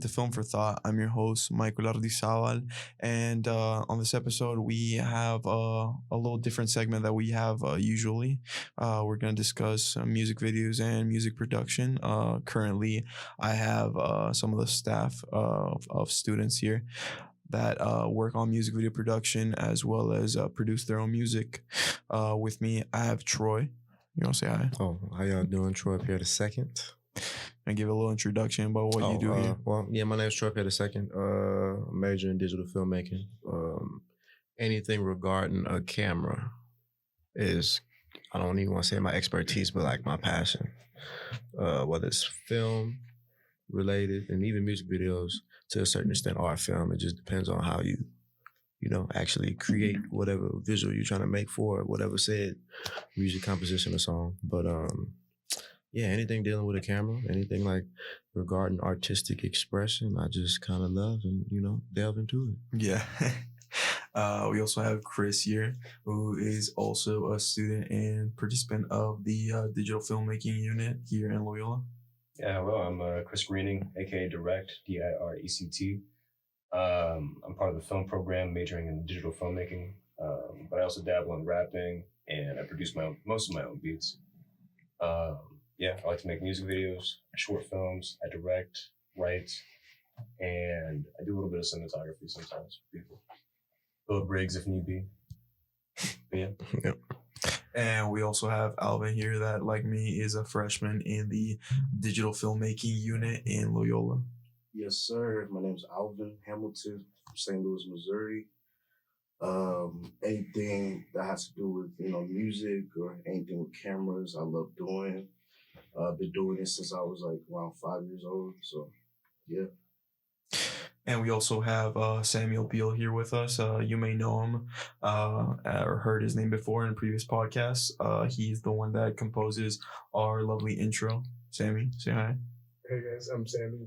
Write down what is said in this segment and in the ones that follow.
to Film for Thought. I'm your host, Michael Ardizabal, and on this episode, we have a little different segment that we have usually. We're going to discuss music videos and music production. Currently, I have some of the staff of students here that work on music video production as well as produce their own music. With me, I have Troy. You want to say hi? Oh, how y'all doing? Troy Pierre the second. And give a little introduction about what you do here. Well, yeah, my name is Troy Pierre the second. Major in digital filmmaking. Anything regarding a camera is, I don't even want to say my expertise, but like my passion. Whether it's film related and even music videos to a certain extent, art film. It just depends on how you actually create whatever visual you're trying to make for it, whatever said music composition or song. But yeah, anything dealing with a camera, anything like regarding artistic expression, I just kind of love and, delve into it. Yeah. We also have Chris here, who is also a student and participant of the digital filmmaking unit here in Loyola. Yeah, well, I'm Chris Greening, aka Direct, DIRECT. I'm part of the film program, majoring in digital filmmaking, but I also dabble in rapping, and I produce most of my own beats. Yeah, I like to make music videos, short films. I direct, write, and I do a little bit of cinematography sometimes for people. Build rigs if need be. But yeah. Yep. And we also have Alvin here that, like me, is a freshman in the digital filmmaking unit in Loyola. Yes, sir. My name is Alvin Hamilton from St. Louis, Missouri. Anything that has to do with, music or anything with cameras, I love doing. I've been doing it since I was like around 5 years old. So, yeah. And we also have Samuel Beal here with us. You may know him or heard his name before in previous podcasts. He's the one that composes our lovely intro. Sammy, say hi. Hey guys, I'm Sammy.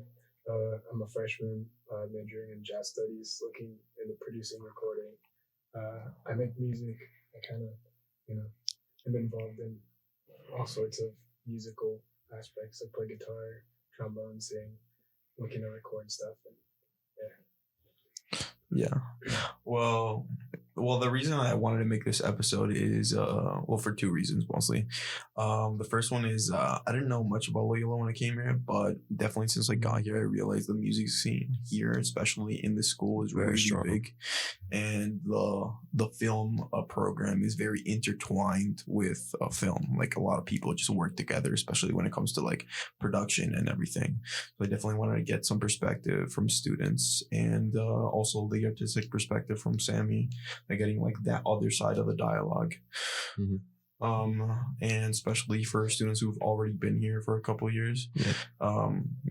I'm a freshman majoring in jazz studies, looking into producing, recording. I make music. I kind of, am involved in all sorts of musical aspects. I play guitar, trombone, sing, looking to record stuff. And yeah. Well, the reason I wanted to make this episode is, for two reasons mostly. The first one is I didn't know much about Loyola when I came here, but definitely since I got here, I realized the music scene here, especially in the school, is Very really strong. big, and the film program is very intertwined with film. Like a lot of people just work together, especially when it comes to like production and everything. So I definitely wanted to get some perspective from students and also the artistic perspective from Sammy. Like getting like that other side of the dialogue. Mm-hmm. And especially for students who've already been here for a couple of years,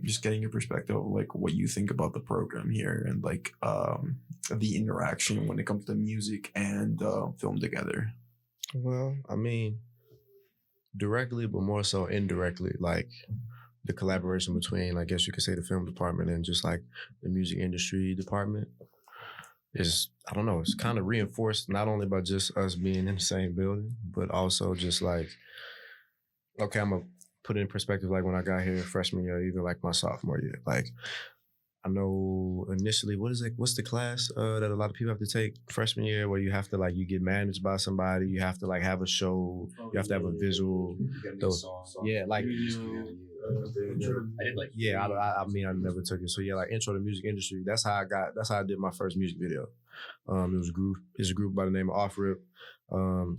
just getting your perspective of like what you think about the program here and like the interaction when it comes to music and film together. Well, I mean, directly, but more so indirectly, like the collaboration between, I guess you could say, the film department and just like the music industry department is, I don't know, it's kind of reinforced not only by just us being in the same building, but also just like, okay, I'm going to put it in perspective, like when I got here freshman year, even like my sophomore year, like I know initially, what's the class that a lot of people have to take freshman year where you have to like, you get managed by somebody, you have to like have a show, you have to have a visual. Yeah, like, I did like I mean, I never took it. So yeah, like intro to music industry. That's how I did my first music video. It's a group by the name of Off Rip.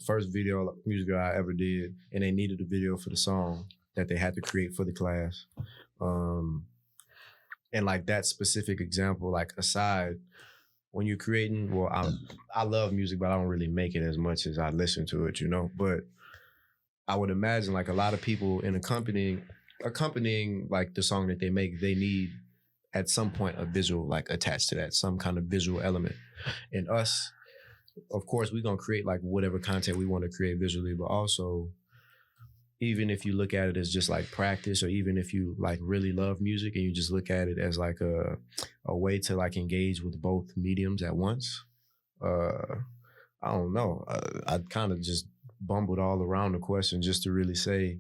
First music video I ever did, and they needed a video for the song that they had to create for the class. And like that specific example, like aside, when you're creating, well, I love music, but I don't really make it as much as I listen to it, But I would imagine like a lot of people in accompanying like the song that they make, they need at some point a visual like attached to that, some kind of visual element. And us, of course, we're gonna create like whatever content we want to create visually, but also even if you look at it as just like practice, or even if you like really love music and you just look at it as like a way to like engage with both mediums at once, I don't know. I kind of just bumbled all around the question just to really say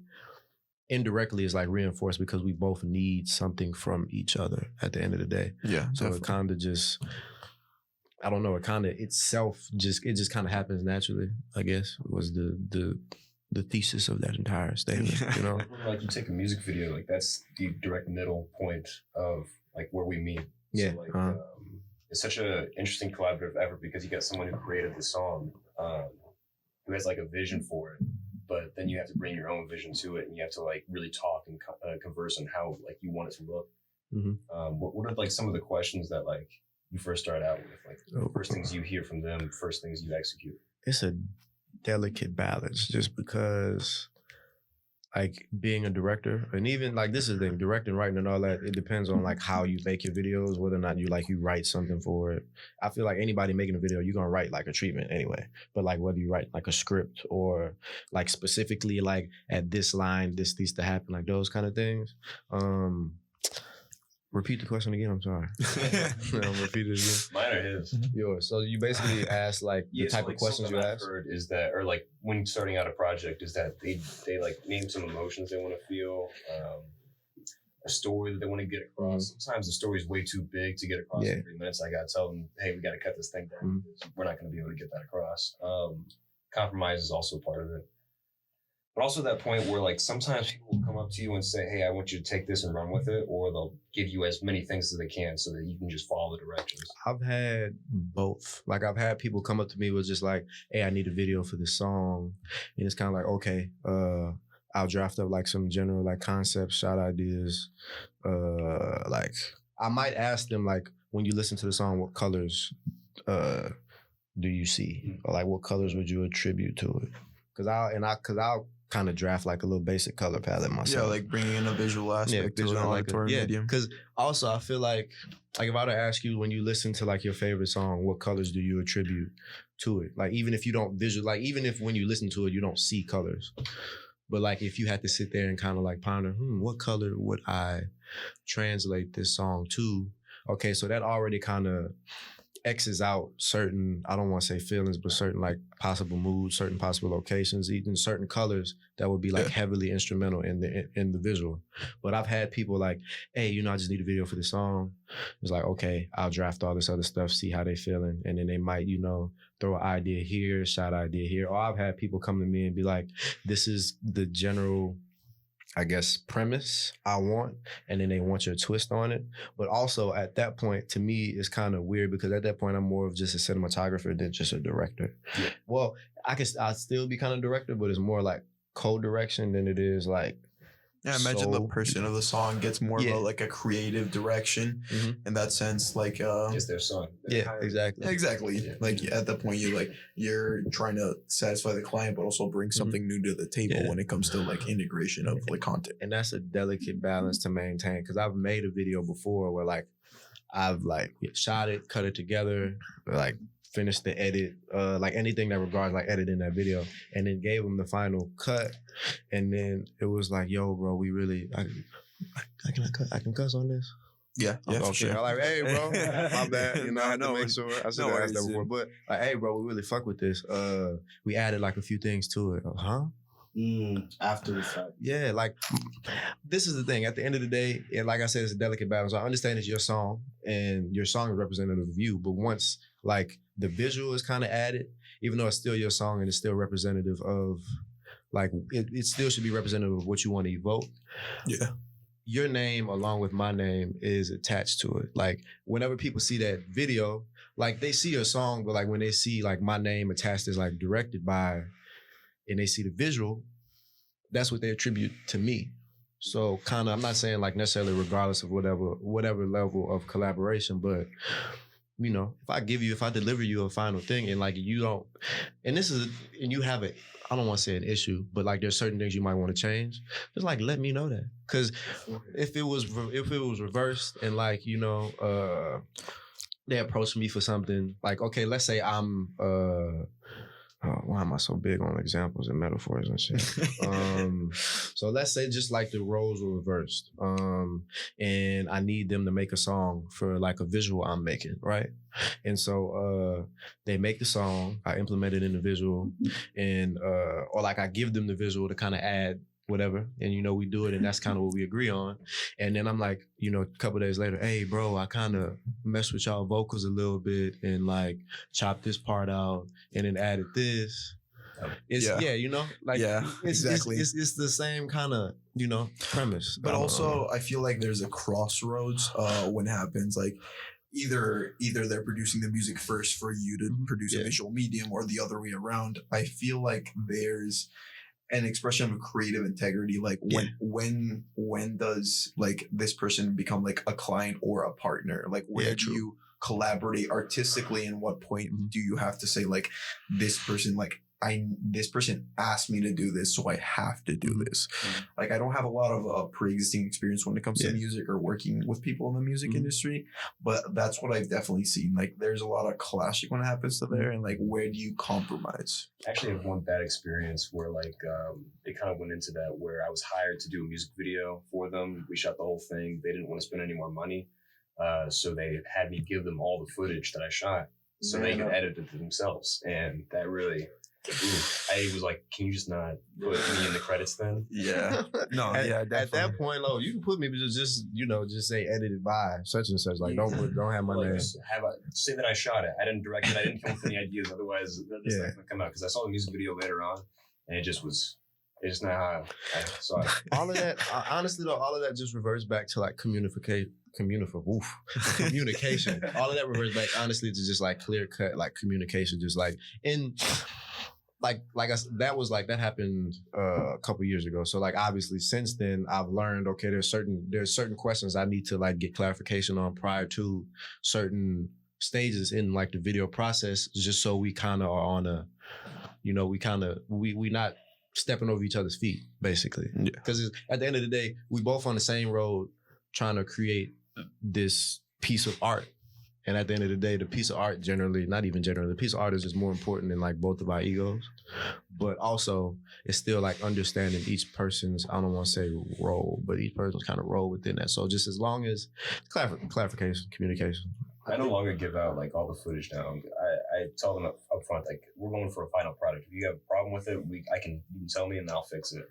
indirectly is like reinforced because we both need something from each other at the end of the day. Yeah, So definitely. it kind of just, I don't know, it kind of itself just kind of happens naturally, I guess, was the thesis of that entire statement, you know? Like you take a music video, like that's the direct middle point of like where we meet. Yeah. So, like, it's such an interesting collaborative effort because you got someone who created the song, who has like a vision for it, but then you have to bring your own vision to it, and you have to like really talk and converse on how like you want it to look. What are like some of the questions that like you first start out with, like the first things you hear from them, first things you execute? It's a delicate balance just because like being a director, and even like this is the thing, directing, writing and all that, it depends on like how you make your videos, whether or not you write something for it. I feel like anybody making a video, you're gonna write like a treatment anyway, but like whether you write like a script or like specifically like at this line this needs to happen, like those kind of things. Repeat the question again. I'm sorry. Repeat it again. Mine or his? Yours. So you basically ask like the type of questions you ask. I've heard is that, or like when starting out a project, is that they like name some emotions they want to feel, a story that they want to get across. Sometimes the story is way too big to get across in 3 minutes. I gotta tell them, hey, we gotta cut this thing down because we're not gonna be able to get that across. Compromise is also part of it. But also that point where like sometimes people will come up to you and say, hey, I want you to take this and run with it, or they'll give you as many things as they can so that you can just follow the directions. I've had both. Like I've had people come up to me with just like, hey, I need a video for this song. And it's kind of like, okay, I'll draft up like some general like concepts, shot ideas. Like I might ask them like, when you listen to the song, what colors do you see? Or like what colors would you attribute to it? Cause I'll kind of draft like a little basic color palette myself. Yeah, like bringing in a visual aspect to an auditory medium. Because also I feel like if I were to ask you when you listen to like your favorite song, what colors do you attribute to it? Like even if you don't even if when you listen to it you don't see colors, but like if you had to sit there and kind of like ponder, what color would I translate this song to? Okay, so that already kind of X's out certain, I don't want to say feelings, but certain like possible moods, certain possible locations, even certain colors that would be like heavily instrumental in the visual. But I've had people like, hey, I just need a video for this song. It's like, okay, I'll draft all this other stuff, see how they feeling. And then they might, throw an idea here, shot idea here. Or I've had people come to me and be like, this is the general, I guess, premise I want, and then they want your twist on it. But also at that point, to me, it's kind of weird because at that point, I'm more of just a cinematographer than just a director. Yeah. Well, I'll still be kind of director, but it's more like co-direction than it is like. Yeah, I imagine the person of the song gets more of like a creative direction in that sense. Like, it's their song. Yeah, exactly. Yeah, exactly. Yeah. Like at that point, you're trying to satisfy the client, but also bring something new to the table when it comes to like integration of like content. And that's a delicate balance to maintain because I've made a video before where like I've like shot it, cut it together, like finished the edit, like anything that regards like editing that video, and then gave them the final cut, and then it was like, yo, bro, we really, I can cuss on this. Yeah, for sure. I'm like, hey, bro, my bad. I had to make sure. I should have asked that before, but like, hey, bro, we really fuck with this. We added like a few things to it. After the fact. Yeah, like this is the thing. At the end of the day, and like I said, it's a delicate balance. I understand it's your song, and your song is representative of you. But once like the visual is kind of added, even though it's still your song and it's still representative of, like it still should be representative of what you want to evoke. Yeah. Your name along with my name is attached to it. Like whenever people see that video, like they see your song, but like when they see like my name attached as like directed by, and they see the visual, that's what they attribute to me. So kind of, I'm not saying like necessarily regardless of whatever level of collaboration, but if I deliver you a final thing and like you don't, and you have it, I don't want to say an issue, but like there's certain things you might want to change, just like let me know that. Cause if it was reversed and like, they approached me for something like, okay, let's say I'm, why am I so big on examples and metaphors and shit? So let's say just like the roles were reversed, and I need them to make a song for like a visual I'm making, right? And so they make the song, I implement it in the visual, and or like I give them the visual to kind of add whatever. And, you know, we do it and that's kind of what we agree on. And then I'm like, you know, a couple days later, hey, bro, I kind of messed with y'all vocals a little bit and like chopped this part out and then added this. It's you know, like exactly. It's the same kind of, you know, premise. But also I feel like there's a crossroads when it happens. Like either they're producing the music first for you to produce a visual medium or the other way around. I feel like there's an expression of creative integrity. Like when does like this person become like a client or a partner? Like where do you collaborate artistically, and what point do you have to say like this person like this person asked me to do this, so I have to do this. Like I don't have a lot of pre-existing experience when it comes to music or working with people in the music industry, but that's what I've definitely seen. Like there's a lot of clashing when it happens to there, and like where do you compromise? I actually have one bad experience where like it kind of went into that, where I was hired to do a music video for them. We shot the whole thing. They didn't want to spend any more money, so they had me give them all the footage that I shot so they could edit it themselves, and that really. I was like, can you just not put me in the credits then? Yeah. No, at that point, you can put me, but just you know, just say edited by such and such. Like don't have my name. Say that I shot it. I didn't direct it. I didn't come up with any ideas. Otherwise, this not gonna come out. Because I saw the music video later on, and it's just not how I saw it. All of that, honestly though, all of that just reverts back to like communication. All of that reverts back honestly to just like clear cut like communication. Just like in. Like I said, that happened a couple years ago. So like obviously since then I've learned, okay, there's certain questions I need to like get clarification on prior to certain stages in like the video process, just so we kind of are on a, you know, we not stepping over each other's feet basically. Because at the end of the day, we both on the same road trying to create this piece of art. And at the end of the day, the piece of art the piece of art is just more important than like both of our egos. But also, it's still like understanding each person's, I don't want to say role, but each person's kind of role within that. So just as long as clarification, communication. I no longer give out like all the footage now. I tell them up front, like we're going for a final product. If you have a problem with it, you can tell me and I'll fix it.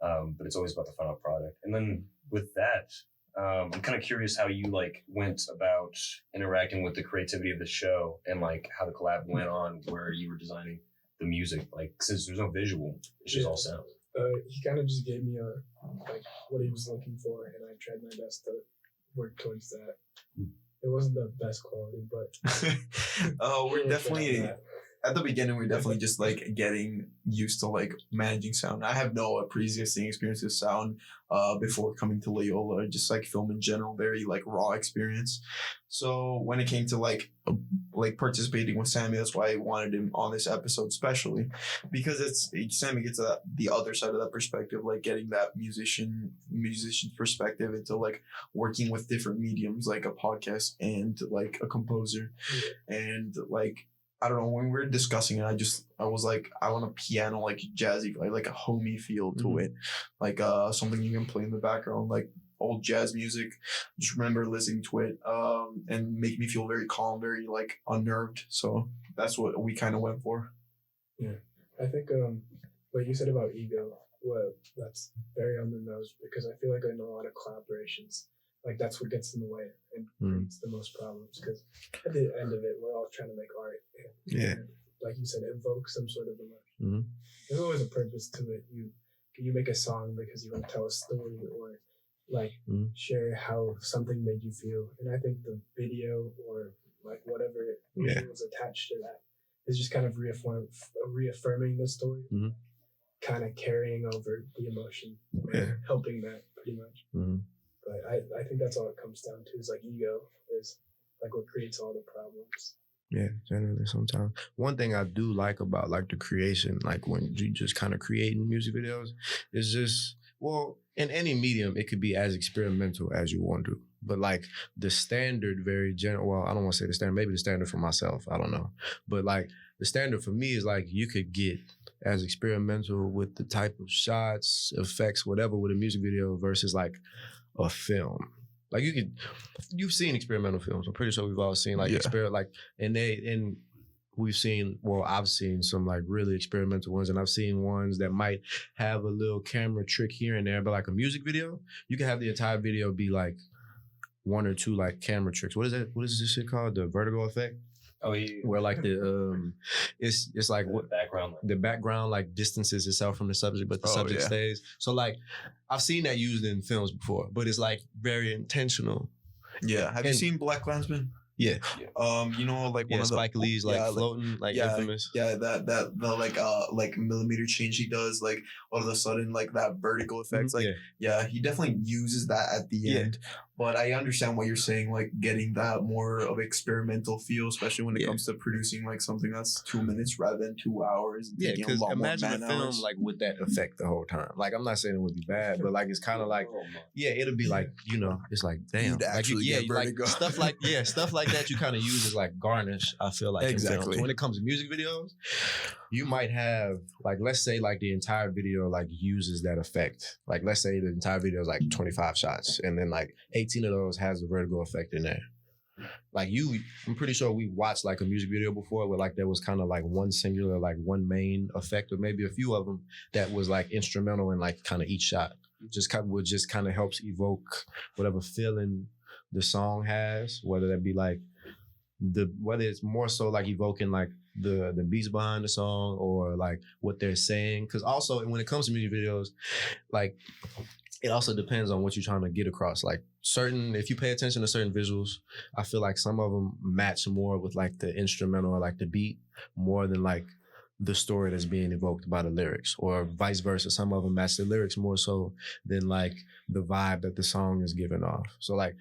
But it's always about the final product. And then with that, I'm kind of curious how you like went about interacting with the creativity of the show and like how the collab went on where you were designing the music. Like since there's no visual, it's just all sound. He kind of just gave me like what he was looking for, and I tried my best to work towards that. It wasn't the best quality, but we're definitely at the beginning. We're definitely just like getting used to like managing sound. I have no pre-existing experience with sound before coming to Loyola, just like film in general, very like raw experience. So when it came to like participating with Sammy, that's why I wanted him on this episode, especially because Sammy gets the other side of that perspective, like getting that musician's perspective into like working with different mediums, like a podcast and like a composer, and like. I don't know, when we were discussing it, I was like, I want a piano, like jazzy, like a homey feel to it. Like something you can play in the background, like old jazz music. Just remember listening to it and make me feel very calm, very like unnerved. So that's what we kind of went for. Yeah. I think what you said about ego, well, that's very on the nose, because I feel like in a lot of collaborations, like that's what gets in the way and creates the most problems, because at the end of it, we're all trying to make art. And like you said, evoke some sort of emotion. There's always a purpose to it. You make a song because you want to tell a story or like share how something made you feel. And I think the video or like whatever was attached to that is just kind of reaffirming the story, kind of carrying over the emotion, helping that pretty much. But I think that's all it comes down to, is like ego is like what creates all the problems. Yeah, generally sometimes. One thing I do like about like the creation, like when you just kind of creating music videos, is just, well, in any medium, it could be as experimental as you want to. But like the standard, very general, well, I don't want to say the standard, maybe the standard for myself, I don't know. But like the standard for me is like you could get as experimental with the type of shots, effects, whatever with a music video versus like a film. Like you've seen experimental films. I'm pretty sure we've all seen like and I've seen some like really experimental ones, and I've seen ones that might have a little camera trick here and there, but like a music video, you can have the entire video be like one or two like camera tricks. What is that? What is this shit called? The vertigo effect? Oh, yeah. Where like it's like what background. the background like distances itself from the subject, but the subject stays. So like I've seen that used in films before, but it's like very intentional. Yeah. Have you seen Black Klansman? Yeah. You know, like one of the Spike Lee's like floating, like infamous. Yeah, that the like millimeter change he does, like all of a sudden, like that vertical effects. Like he definitely uses that at the end. But I understand what you're saying, like getting that more of experimental feel, especially when it comes to producing like something that's 2 minutes rather than 2 hours. Yeah, because imagine a film like with that effect the whole time. Like I'm not saying it would be bad, but like it's kind of like it'll be like, you know, it's like damn, like stuff like that you kind of use as like garnish. I feel like exactly when it comes to music videos, you might have like, let's say like the entire video like uses that effect. Like let's say the entire video is like 25 shots, and then like 18 of those has the vertigo effect in there. Like I'm pretty sure we watched like a music video before where like there was kind of like one singular, like one main effect, or maybe a few of them that was like instrumental in like kind of each shot. Just kind of helps evoke whatever feeling the song has, whether that be like whether it's more so like evoking like the beats behind the song or like what they're saying. Because also when it comes to music videos, like it also depends on what you're trying to get across. Like if you pay attention to certain visuals, I feel like some of them match more with like the instrumental or like the beat more than like the story that's being evoked by the lyrics, or vice versa. Some of them match the lyrics more so than like the vibe that the song is giving off. So like,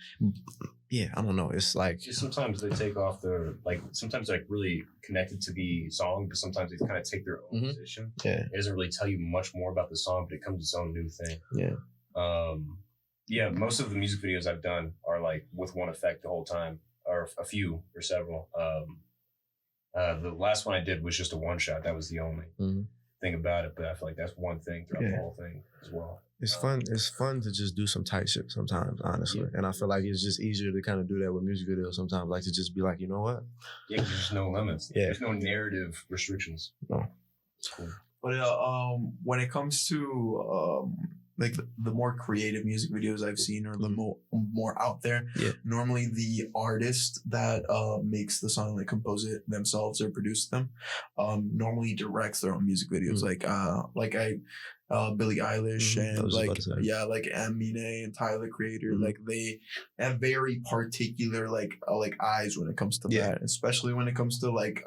yeah, I don't know. It's like sometimes they take off their sometimes like really connected to the song, but sometimes they kind of take their own position. Yeah, it doesn't really tell you much more about the song, but it comes its own new thing. Yeah. Most of the music videos I've done are like with one effect the whole time, or a few or several. The last one I did was just a one shot. That was the only thing about it, but I feel like that's one thing throughout the whole thing as well. It's fun. It's fun to just do some tight shit sometimes, honestly. And I feel like it's just easier to kind of do that with music videos sometimes. Like to just be like, you know what? Yeah, because there's no limits. Yeah. There's no narrative restrictions. No. It's cool. But when it comes to like the more creative music videos I've seen, or the more out there, normally the artist that makes the song, like compose it themselves or produce them, normally directs their own music videos. Billie Eilish and like Eminem and Tyler Creator, like they have very particular like eyes when it comes to that, especially when it comes to like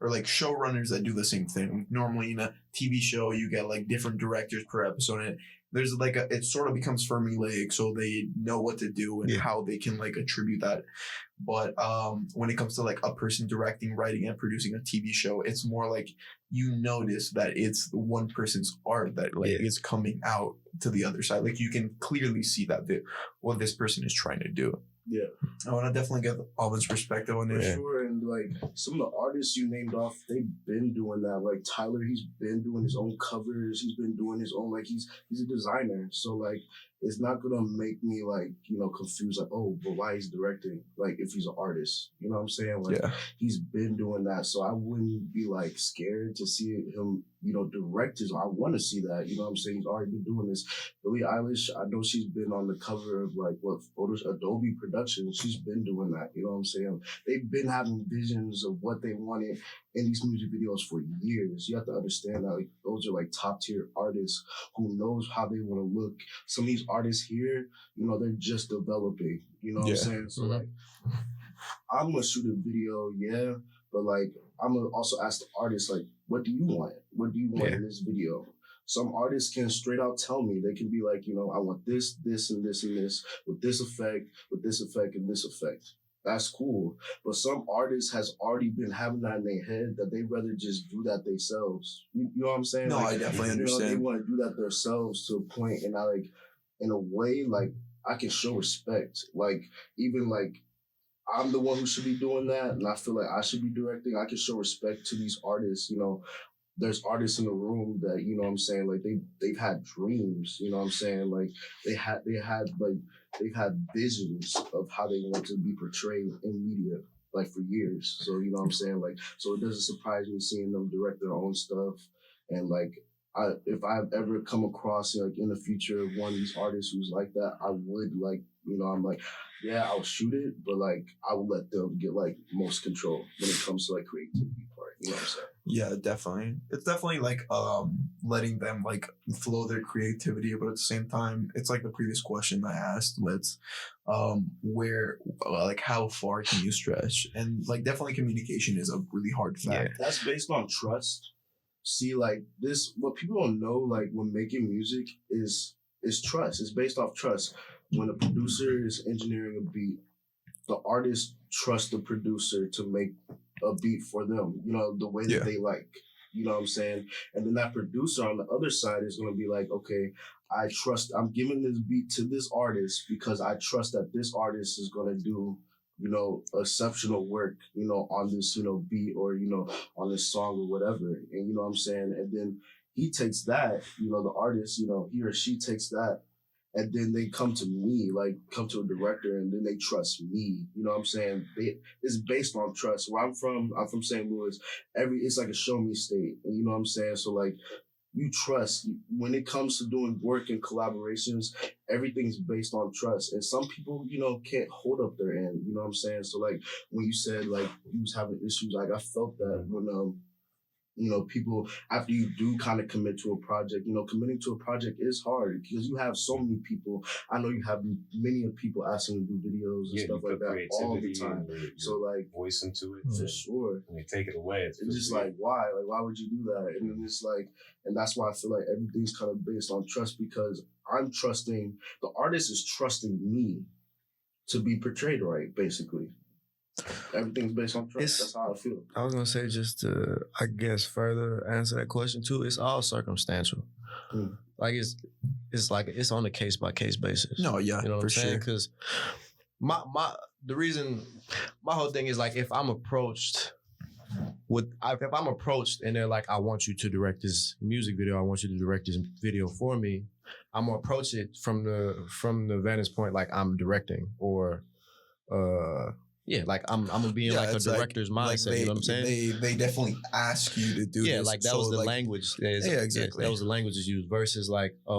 or like showrunners that do the same thing. Normally in a TV show, you get like different directors per episode, and there's like it sort of becomes formulaic, so they know what to do and how they can like attribute that. But when it comes to like a person directing, writing, and producing a TV show, it's more like you notice that it's one person's art that like is coming out to the other side. Like you can clearly see that what this person is trying to do. Yeah, I want to definitely get Alvin's perspective on this. For sure, and like some of the artists you named off, they've been doing that. Like Tyler, he's been doing his own covers. He's been doing his own, like he's a designer. So like it's not gonna make me like, you know, confused. Like, oh, but why he's directing? Like if he's an artist, you know what I'm saying? Like he's been doing that. So I wouldn't be like scared to see him, you know, direct his. I want to see that. You know what I'm saying? He's already been doing this. Billie Eilish, I know she's been on the cover of like Adobe Productions. She's been doing that. You know what I'm saying? They've been having visions of what they wanted in these music videos for years. You have to understand that like those are like top tier artists who knows how they want to look. Some of these artists here, you know, they're just developing. You know what I'm saying? So like, I'm gonna shoot a video, but like I'm gonna also ask the artist like, what do you want? What do you want in this video? Some artists can straight out tell me. They can be like, you know, I want this, this, and this, and this, with this effect, and this effect. That's cool. But some artists has already been having that in their head that they'd rather just do that themselves. You know what I'm saying? No, like, I definitely understand. They want to do that themselves to a point, and I like, in a way, like I can show respect. Like even like I'm the one who should be doing that, and I feel like I should be directing. I can show respect to these artists. You know, there's artists in the room that, you know what I'm saying, like they've had dreams. You know what I'm saying, like they've had visions of how they want to be portrayed in media. like for years. So you know what I'm saying? Like, so it doesn't surprise me seeing them direct their own stuff. And like, if I've ever come across like in the future one of these artists who's like that, I would like, you know, I'm like, yeah, I'll shoot it, but like I will let them get like most control when it comes to like creativity part. You know what I'm saying? Yeah, definitely. It's definitely like letting them like flow their creativity, but at the same time, it's like the previous question I asked. Let's where like how far can you stretch? And like definitely communication is a really hard fact. That's based on trust. See, like this, what people don't know, like when making music is trust. It's based off trust. When a producer is engineering a beat, the artist trusts the producer to make a beat for them, you know, the way that they like, you know what I'm saying? And then that producer on the other side is going to be like, okay, I'm giving this beat to this artist because I trust that this artist is going to do, you know, exceptional work, you know, on this, you know, beat or, you know, on this song or whatever. And you know what I'm saying? And then he takes that, you know, the artist, you know, he or she takes that, and then they come to me, like come to a director, and then they trust me. You know what I'm saying? It's based on trust. Where I'm from St. Louis. It's like a show me state, and you know what I'm saying. So like, you trust when it comes to doing work and collaborations. Everything's based on trust, and some people, you know, can't hold up their end. You know what I'm saying? So like when you said like you was having issues, like I felt that when you know, people, after you do kind of commit to a project, you know, committing to a project is hard because you have so many people. I know you have many of people asking to do videos and stuff like that all the time. So like, voice into it. For sure. When they take it away, it's just like, why? Like, why would you do that? And then it's like, and that's why I feel like everything's kind of based on trust, because I'm trusting, the artist is trusting me to be portrayed right, basically. Everything's based on trust. That's how I feel. I was gonna say, just to, I guess, further answer that question too. It's all circumstantial. Like it's like it's on a case by case basis. No, yeah, you know what for I'm saying? sure. Because my whole thing is like, if I'm approached and they're like, I want you to direct this music video, I want you to direct this video for me, I'm gonna approach it from the vantage point like I'm directing, or like I'm gonna be in like a director's mindset. You know what I'm saying? They definitely ask you to do this. Yeah, like that was the language. Exactly. That was the language is used versus like, I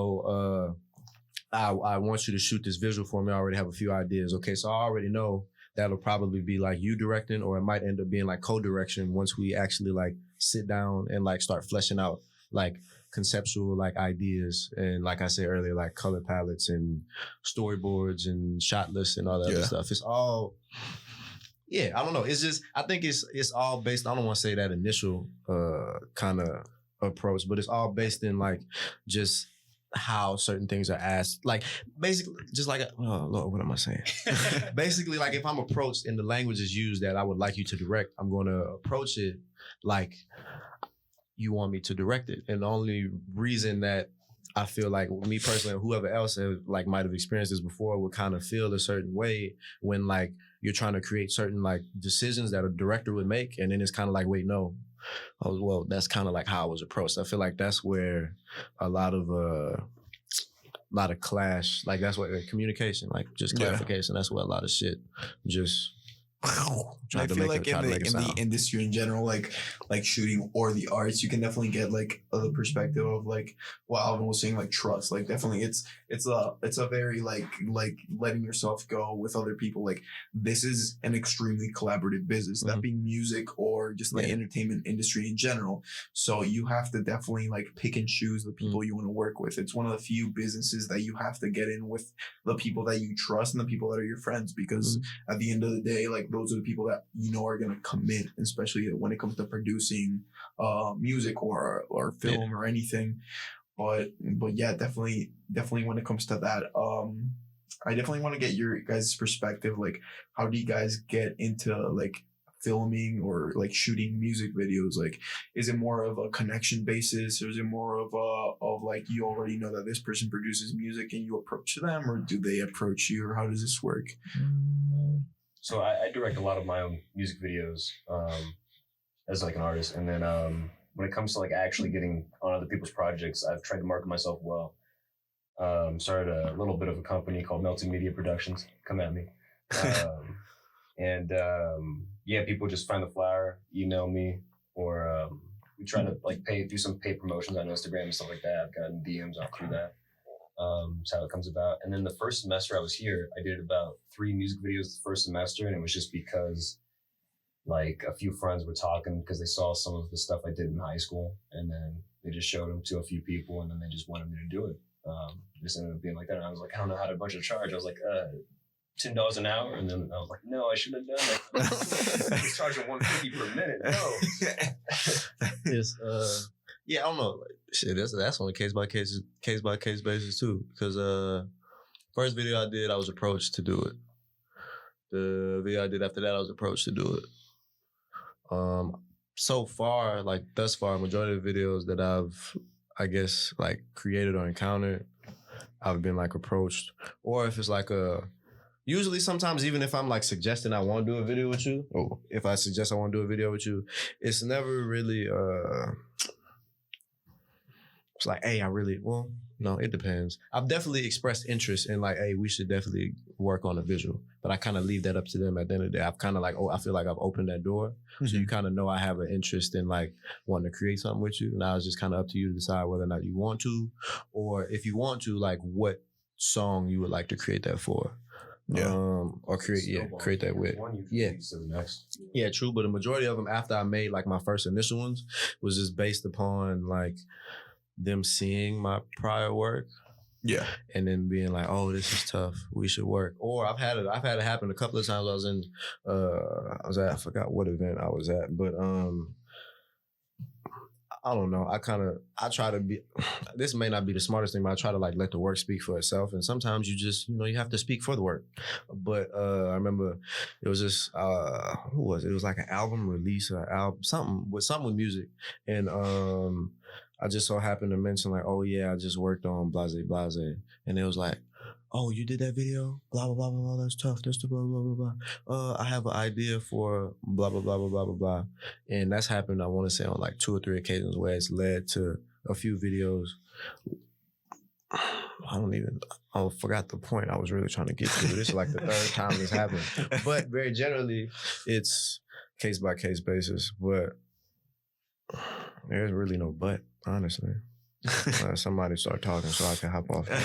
want you to shoot this visual for me. I already have a few ideas. Okay, so I already know that'll probably be like you directing, or it might end up being like co-direction once we actually like sit down and like start fleshing out like conceptual like ideas, and like I said earlier, like color palettes and storyboards and shot lists and all that other stuff. It's all, I don't know. It's just, I think it's all based, I don't want to say that initial kind of approach, but it's all based in like just how certain things are asked. Like basically just like, oh Lord, what am I saying? Basically, like if I'm approached and the language is used that I would like you to direct, I'm going to approach it like you want me to direct it. And the only reason that I feel like me personally, or whoever else like might have experienced this before, would kind of feel a certain way when like you're trying to create certain like decisions that a director would make, and then it's kind of like, wait, no. Oh, well, that's kind of like how I was approached. I feel like that's where a lot of clash, like that's what communication, like just clarification. That's where a lot of shit just. I feel like in the industry in general, like shooting or the arts, you can definitely get like the perspective of like what Alvin was saying, like trust. Like definitely, it's a very like letting yourself go with other people. Like this is an extremely collaborative business, that being music or just the entertainment industry in general. So you have to definitely like pick and choose the people you want to work with. It's one of the few businesses that you have to get in with the people that you trust and the people that are your friends, because at the end of the day, like those are the people that you know are gonna commit, especially when it comes to producing music or film or anything. But yeah, definitely when it comes to that, I definitely want to get your guys' perspective. Like, how do you guys get into like filming or like shooting music videos? Like, is it more of a connection basis, or is it more of like you already know that this person produces music and you approach them, or do they approach you, or how does this work? So I direct a lot of my own music videos as like an artist. And then when it comes to like actually getting on other people's projects, I've tried to market myself well. Started a little bit of a company called Melting Media Productions. Come at me. And yeah, people just find the flyer, email me, or we try to like do some paid promotions on Instagram and stuff like that. I've gotten DMs out through that. That's how it comes about. And then the first semester I was here, I did about 3 music videos the first semester, and it was just because like a few friends were talking because they saw some of the stuff I did in high school, and then they just showed them to a few people, and then they just wanted me to do it. Just ended up being like that. And I was like, I don't know how to bunch of charge. I was like, $10 an hour, and then I was like, no, I shouldn't have done that. I was charging $150 per minute. No. Yes, yeah, I don't know. Like, shit, that's on a case by case basis too. Because first video I did, I was approached to do it. The video I did after that, I was approached to do it. So far, like thus far, majority of the videos that I've, I guess, like created or encountered, I've been like approached, or if it's like usually sometimes even if I'm like suggesting I want to do a video with you, or if I suggest I want to do a video with you, it's never really it's like, hey, no, it depends. I've definitely expressed interest in like, hey, we should definitely work on a visual, but I kind of leave that up to them at the end of the day. I've kind of like, I feel like I've opened that door. Mm-hmm. So you kind of know I have an interest in like wanting to create something with you. Now it's just kind of up to you to decide whether or not you want to, or if you want to, like what song you would like to create that for. Yeah. Or create that with. Yeah, true. But the majority of them after I made like my first initial ones was just based upon like them seeing my prior work. Yeah. And then being like, oh, this is tough. We should work. Or I've had it happen a couple of times. I forgot what event I was at, but I don't know. I try to be, this may not be the smartest thing, but I try to like let the work speak for itself. And sometimes you just, you have to speak for the work. But I remember it was just, who was it? It was like an album release, something with music. And I just so happened to mention like, oh yeah, I just worked on Blase Blase. And it was like, oh, you did that video? Blah, blah, blah, blah, blah. That's tough. That's the blah, blah, blah, blah. I have an idea for blah, blah, blah, blah, blah, blah, blah. And that's happened, I want to say, on like 2 or 3 occasions where it's led to a few videos. I forgot the point I was really trying to get to. This is like the 3rd time this happened. But very generally, it's case by case basis. But there's really no but, honestly. Somebody start talking so I can hop off. I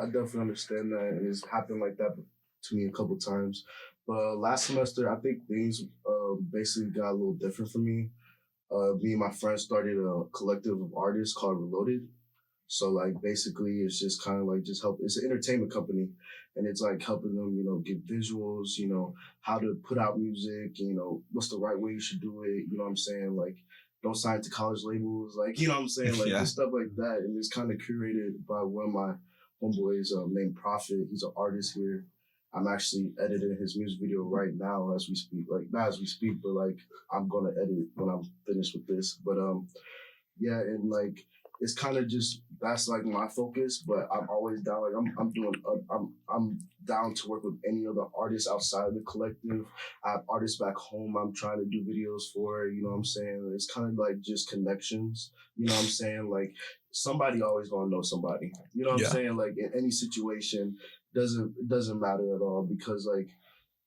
definitely understand that, and it's happened like that to me a couple times. But last semester, I think things basically got a little different for me. Me and my friends started a collective of artists called Reloaded. So like basically, it's just kind of like just help. It's an entertainment company, and it's like helping them, get visuals, how to put out music, what's the right way you should do it. You know what I'm saying? Like, don't sign to college labels, like, you know what I'm saying? Like, just stuff like that. And it's kind of curated by one of my homeboys named Prophet. He's an artist here. I'm actually editing his music video right now as we speak. Like, not as we speak, but like, I'm going to edit when I'm finished with this. But yeah, and like, it's kind of just, that's like my focus, but I'm always down. Like I'm down to work with any other artists outside of the collective. I have artists back home I'm trying to do videos for, you know what I'm saying? It's kind of like just connections, you know what I'm saying? Like somebody always gonna know somebody, you know what I'm saying? Like in any situation, doesn't matter at all, because like,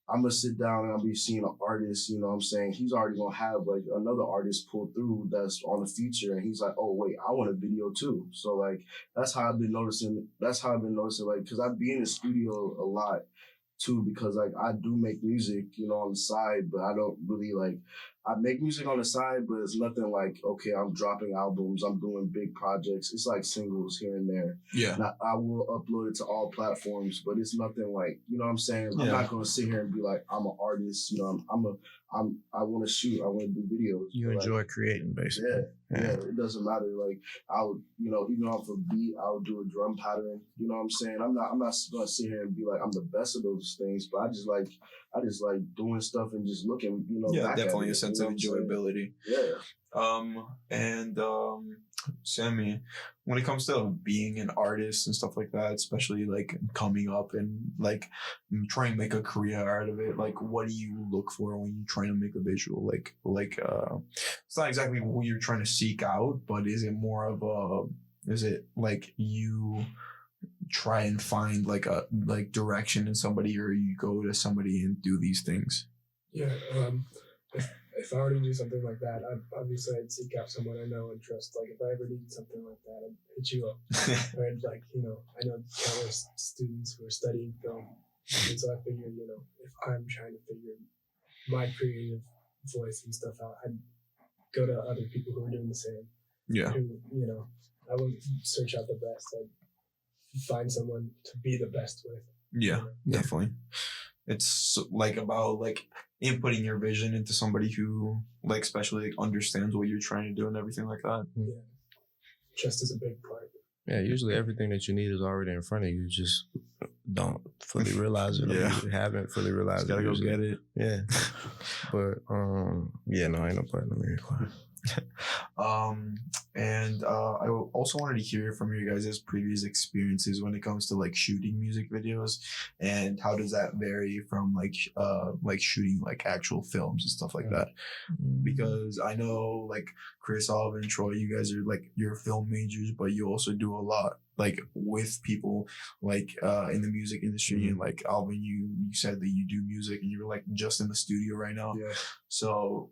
I'm gonna sit down and I'll be seeing an artist, you know what I'm saying? He's already gonna have like another artist pull through that's on the feature, and he's like, oh wait, I want a video too. So like, that's how I've been noticing, like, cause I be in the studio a lot too, because like I do make music, on the side, but I don't really like, I make music on the side, but it's nothing like, okay, I'm dropping albums, I'm doing big projects. It's like singles here and there. Yeah. And I will upload it to all platforms, but it's nothing like, you know what I'm saying? I'm not going to sit here and be like, I'm an artist, I want to shoot, I want to do videos. You enjoy creating, basically. Yeah, it doesn't matter. Like, I would, even off a beat, I would do a drum pattern. You know what I'm saying? I'm not going to sit here and be like, I'm the best of those things, but I just like doing stuff and just looking, back definitely at it, a sense of enjoyability. Yeah. Sammy, when it comes to being an artist and stuff like that, especially like coming up and like trying to make a career out of it, like what do you look for when you're trying to make a visual? Like it's not exactly what you're trying to seek out, but is it more of is it like you try and find like a direction in somebody, or you go to somebody and do these things? Yeah. If I were to do something like that, obviously I'd seek out someone I know and trust. Like if I ever need something like that, I'd hit you up. Or I'd, like, you know, I know countless students who are studying film, and so I figured, you know, if I'm trying to figure my creative voice and stuff out, I'd go to other people who are doing the same. Yeah. Who, you know, I wouldn't search out the best. I'd find someone to be the best with. Yeah, definitely. It's like about like inputting your vision into somebody who like especially like, understands what you're trying to do and everything like that. Yeah. Trust is a big part. Yeah, usually everything that you need is already in front of you. You just don't fully realize it. Yeah. Or you haven't fully realized Just gotta it. go get it. Yeah. But yeah, no, ain't no part in the required. And I also wanted to hear from you guys' previous experiences when it comes to like shooting music videos, and how does that vary from like shooting like actual films and stuff like that? Because I know like Chris, Oliver, and Troy, you guys are like you're film majors, but you also do a lot like with people like in the music industry, and like Alvin, you said that you do music and you're like just in the studio right now. Yeah. So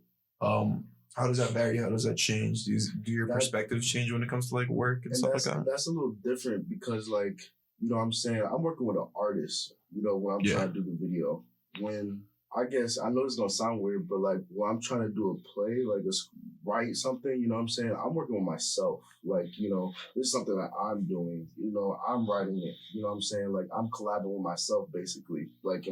how does that vary? How does that change? Do your perspectives change when it comes to like work and stuff like that? That's a little different because, like, you know what I'm saying? I'm working with an artist, you know, when I'm trying to do the video. When I guess, I know this is going to sound weird, but like when I'm trying to do a play, like write something, you know what I'm saying? I'm working with myself. Like, you know, this is something that I'm doing, you know, I'm writing it, you know what I'm saying? Like I'm collabing with myself basically. Like I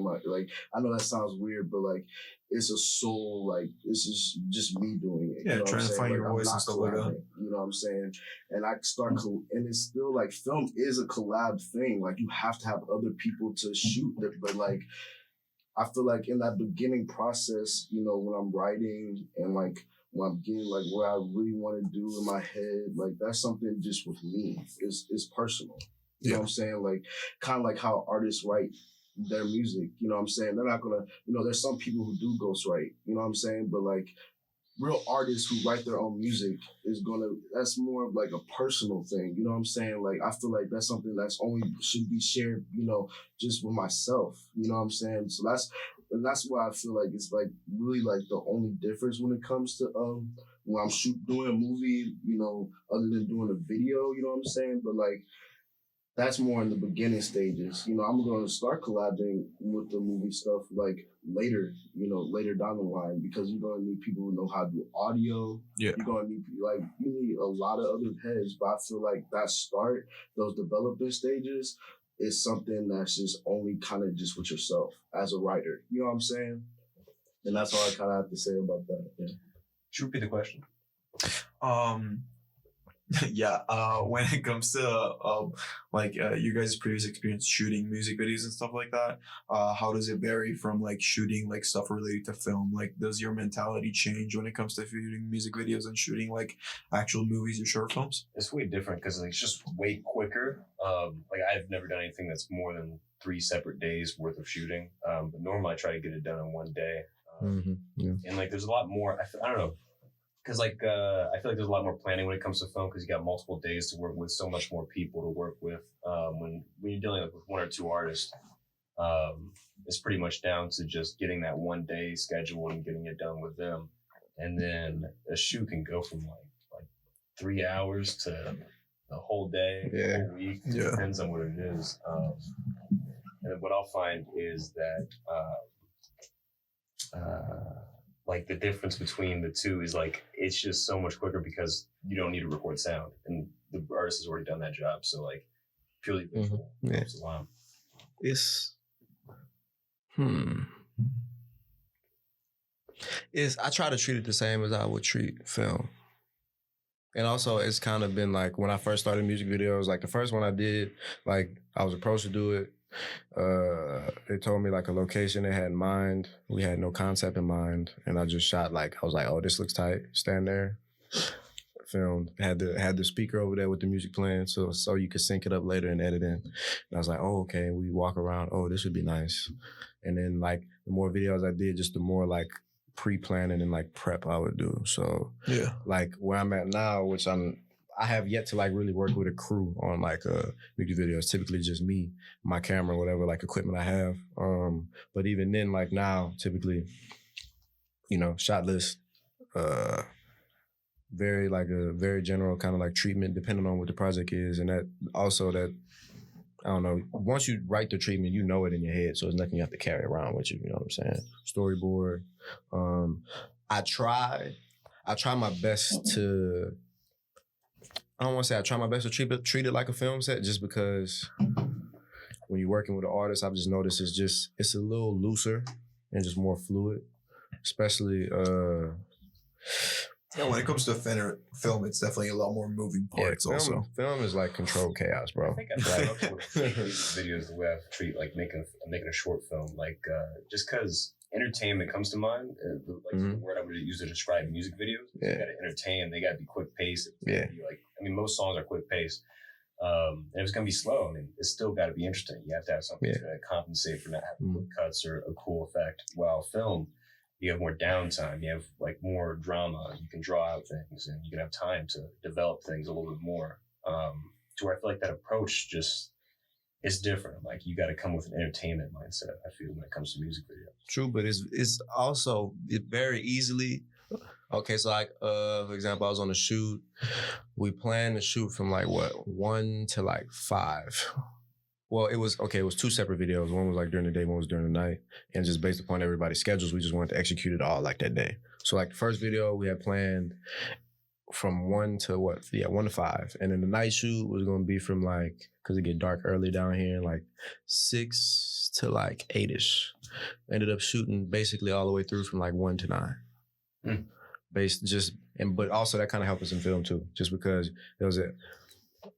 know that sounds weird, but like it's a soul, like this is just me doing it. Yeah, you know trying to find your voice and stuff like that. You know what I'm saying? And I start, and it's still like film is a collab thing. Like you have to have other people to shoot it, but like, I feel like in that beginning process, you know, when I'm writing and like when I'm getting like what I really want to do in my head, like that's something just with me. It's personal. You know what I'm saying? Like kind of like how artists write their music. You know what I'm saying? They're not gonna, you know, there's some people who do ghostwrite. You know what I'm saying? But like real artists who write their own music that's more of like a personal thing. You know what I'm saying? Like I feel like that's something that's only should be shared, you know, just with myself. You know what I'm saying? So that's why I feel like it's like really like the only difference when it comes to when I'm doing a movie, you know, other than doing a video, you know what I'm saying? But like that's more in the beginning stages. You know, I'm going to start collabing with the movie stuff like later, you know, later down the line, because you're going to need people who know how to do audio. Yeah. You're going to need, like, you need a lot of other heads, but I feel like that start, those development stages, is something that's just only kind of just with yourself as a writer. You know what I'm saying? And that's all I kind of have to say about that. Yeah. Should you repeat the question? Yeah, when it comes to you guys' previous experience shooting music videos and stuff like that, how does it vary from like shooting like stuff related to film? Like, does your mentality change when it comes to shooting music videos and shooting like actual movies or short films? It's way different because it's just way quicker. Like I've never done anything that's more than 3 separate days worth of shooting. But normally I try to get it done in one day. And like there's a lot more. I don't know. Because like I feel like there's a lot more planning when it comes to film because you got multiple days to work with, so much more people to work with. When you're dealing with 1 or 2 artists, it's pretty much down to just getting that one day schedule and getting it done with them. And then a shoot can go from like 3 hours to the whole day, the whole week. It depends on what it is. And then what I'll find is that like the difference between the two is like it's just so much quicker because you don't need to record sound and the artist has already done that job. So like purely visual helps a lot. I try to treat it the same as I would treat film. And also it's kind of been like when I first started music videos, like the first one I did, like I was approached to do it. They told me like a location they had in mind. We had no concept in mind, and I just shot like I was like, "Oh, this looks tight." Stand there, filmed. Had the speaker over there with the music playing, so you could sync it up later and edit in. And I was like, "Oh, okay." We walk around. Oh, this would be nice. And then like the more videos I did, just the more like pre-planning and like prep I would do. So like where I'm at now, which I have yet to like really work with a crew on like music videos. Typically just me, my camera, whatever like equipment I have. But even then, like now, typically, you know, shot list, very like a very general kind of like treatment depending on what the project is, and that also that I don't know. Once you write the treatment, you know it in your head, so it's nothing you have to carry around with you. You know what I'm saying? Storyboard. I try my best to. I don't want to say I try my best to treat it like a film set, just because when you're working with an artist, I've just noticed it's a little looser and just more fluid, especially. Yeah, when it comes to film, it's definitely a lot more moving parts. Film is like controlled chaos, bro. I think I feel like videos the way I treat like making a short film, like just because entertainment comes to mind, the word I would use to describe music videos. Yeah. You got to entertain. They got to be quick paced. Yeah. Most songs are quick paced. And if it's gonna be slow, I mean, it's still got to be interesting. You have to have something to compensate for not having quick cuts or a cool effect. While film, you have more downtime. You have like more drama. You can draw out things, and you can have time to develop things a little bit more. To where I feel like that approach it's different. Like you got to come with an entertainment mindset. I feel when it comes to music videos. True, but it's also very easily. Okay, so like for example, I was on a shoot. We planned to shoot from like 1 to like 5. Well, it was two separate videos. One was like during the day, one was during the night. And just based upon everybody's schedules, we just wanted to execute it all like that day. So like the first video we had planned from 1 to 1 to 5. And then the night shoot was going to be from like, because it get dark early down here, like 6 to like 8-ish. Ended up shooting basically all the way through from like 1 to 9. But also that kind of helped us in film too, just because there was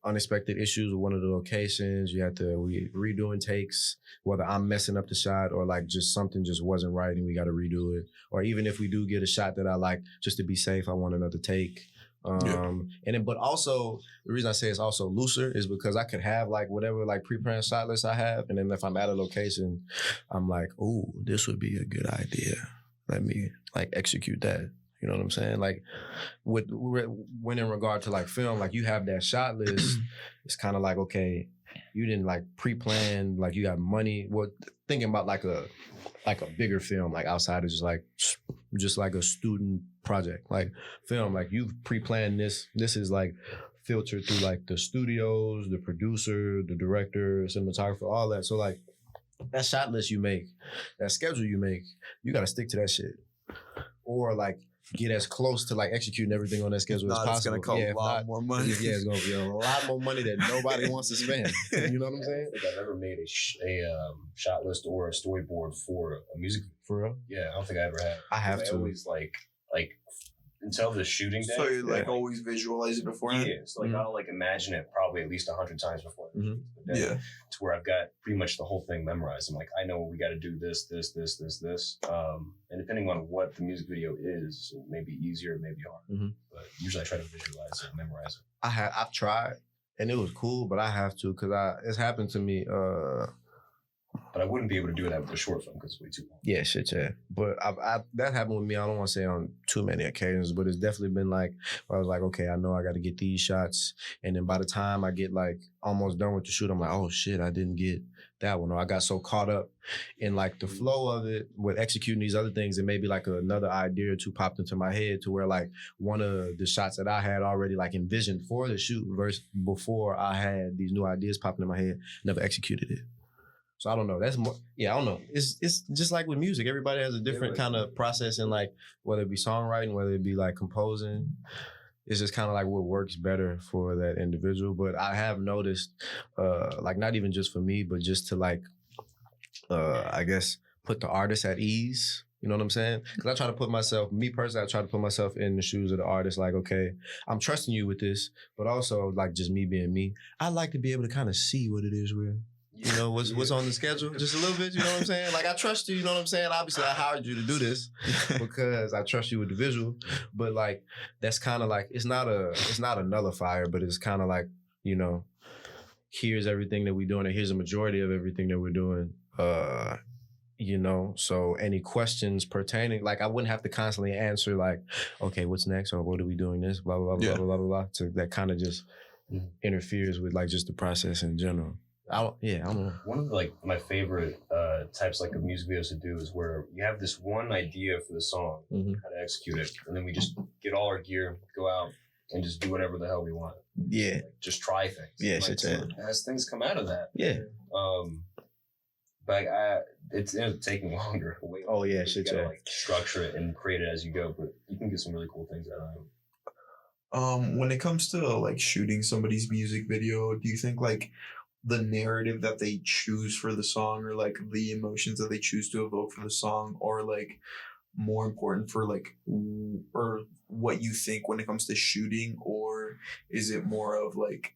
unexpected issues with one of the locations. We redoing takes, whether I'm messing up the shot or like just something just wasn't right and we got to redo it. Or even if we do get a shot that I like, just to be safe, I want another take. But also the reason I say it's also looser is because I could have like whatever like pre-planned shot list I have, and then if I'm at a location, I'm like, oh, this would be a good idea. Let me like execute that. You know what I'm saying? Like, when in regard to like film, like you have that shot list, it's kind of like, okay, you didn't like pre-plan, like you got money. Well, thinking about like a bigger film, like outside of just like a student project, like film, like you've pre-planned this. This is like filtered through like the studios, the producer, the director, cinematographer, all that. So like that shot list you make, that schedule you make, you got to stick to that shit, or like get as close to like executing everything on that schedule as possible. It's gonna cost a lot more money. Yeah, it's gonna be a lot more money that nobody wants to spend. You know what I'm saying? I don't think I've ever made a shot list or a storyboard for a music video. For real? Yeah, I don't think I ever have. I have to. Always like until the shooting day. So you always visualize it beforehand? Yeah, so I'll like imagine it probably at least 100 times before. Yeah. To where I've got pretty much the whole thing memorized. I'm like, I know we got to do this. And depending on what the music video is, it may be easier, it may be harder. But usually I try to visualize it and memorize it. I've tried, and it was cool, but I have to because it's happened to me. But I wouldn't be able to do that with a short film because it's way too long. Yeah, shit, yeah. But that happened with me. I don't want to say on too many occasions, but it's definitely been like, where I was like, okay, I know I got to get these shots. And then by the time I get like almost done with the shoot, I'm like, oh shit, I didn't get that one. Or I got so caught up in like the flow of it with executing these other things, and maybe like another idea or two popped into my head to where like one of the shots that I had already like envisioned for the shoot versus before I had these new ideas popping in my head, never executed it. So I don't know. That's more. Yeah, I don't know. It's just like with music. Everybody has a different kind of process in like whether it be songwriting, whether it be like composing. It's just kind of like what works better for that individual. But I have noticed, like not even just for me, but just to like, I guess put the artist at ease. You know what I'm saying? Because I try to put myself, me personally, I try to put myself in the shoes of the artist. Like, okay, I'm trusting you with this, but also like just me being me. I like to be able to kind of see what it is we're. You know, what's on the schedule? Just a little bit, you know what I'm saying? Like, I trust you, you know what I'm saying? Obviously, I hired you to do this because I trust you with the visual. But, like, that's kind of like, it's not a nullifier, but it's kind of like, you know, here's everything that we're doing, and here's a majority of everything that we're doing. you know, so any questions pertaining, like I wouldn't have to constantly answer like, okay, what's next, or what are we doing this, blah blah blah Yeah. blah blah blah blah. So that kind of just interferes with like just the process in general. I don't know. One of like my favorite types like of music videos to do is where you have this one idea for the song, how to execute it, and then we just get all our gear, go out, and just do whatever the hell we want. Yeah, Like, just try things. Yeah, like, shit, see yeah. what- as things come out of that. yeah. But it's ends up taking longer. Way Oh, yeah, longer. shit, You gotta yeah. like structure it and create it as you go, but you can get some really cool things out of it. When it comes to like shooting somebody's music video, do you think like the narrative that they choose for the song, or like the emotions that they choose to evoke for the song, or like more important for like or what you think when it comes to shooting, or is it more of like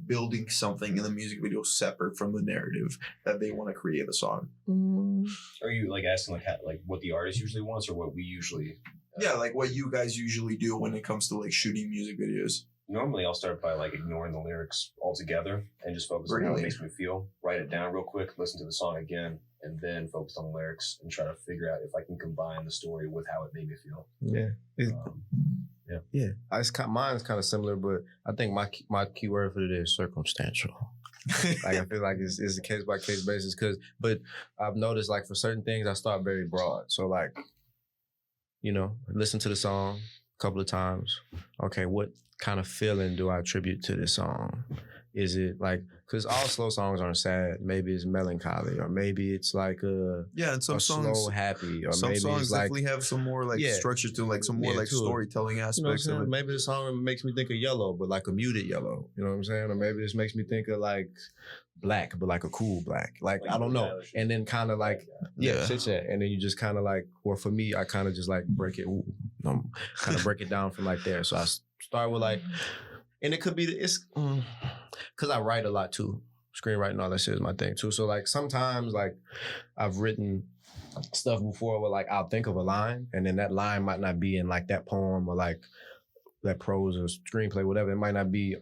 building something in the music video separate from the narrative that they want to create the song? Are you like asking like how, like what the artist usually wants or what we usually? Yeah, like what you guys usually do when it comes to like shooting music videos. Normally, I'll start by like ignoring the lyrics altogether and just focus on how it Really? makes me feel. Write it down real quick, listen to the song again, and then focus on the lyrics and try to figure out if I can combine the story with how it made me feel. Yeah. Yeah. Mine's kind of similar, but I think my key word for it is circumstantial. Like I feel like it's a case by case basis, but I've noticed like for certain things I start very broad. So like, you know, listen to the song a couple of times. Okay, what kind of feeling do I attribute to this song? Is it like, because all slow songs aren't sad. Maybe it's melancholy, or maybe it's like Yeah, and some a songs slow happy, or some maybe songs it's like, definitely have some more like Yeah. structure to like some more Yeah, like to it. storytelling you know what I'm aspects of saying? it. Maybe the song makes me think of yellow, but like a muted yellow. You know what I'm saying? Or maybe this makes me think of like black, but like a cool black. Like I don't know. And then kind of like Yeah. chit chat, and then you just kind of like, or for me, I kind of just like break it, kind of break it down from like there. So I start with like, and it could be it's because I write a lot too. Screenwriting, all that shit is my thing too. So like sometimes like I've written stuff before where like I'll think of a line, and then that line might not be in like that poem or like that prose or screenplay, whatever. It might not be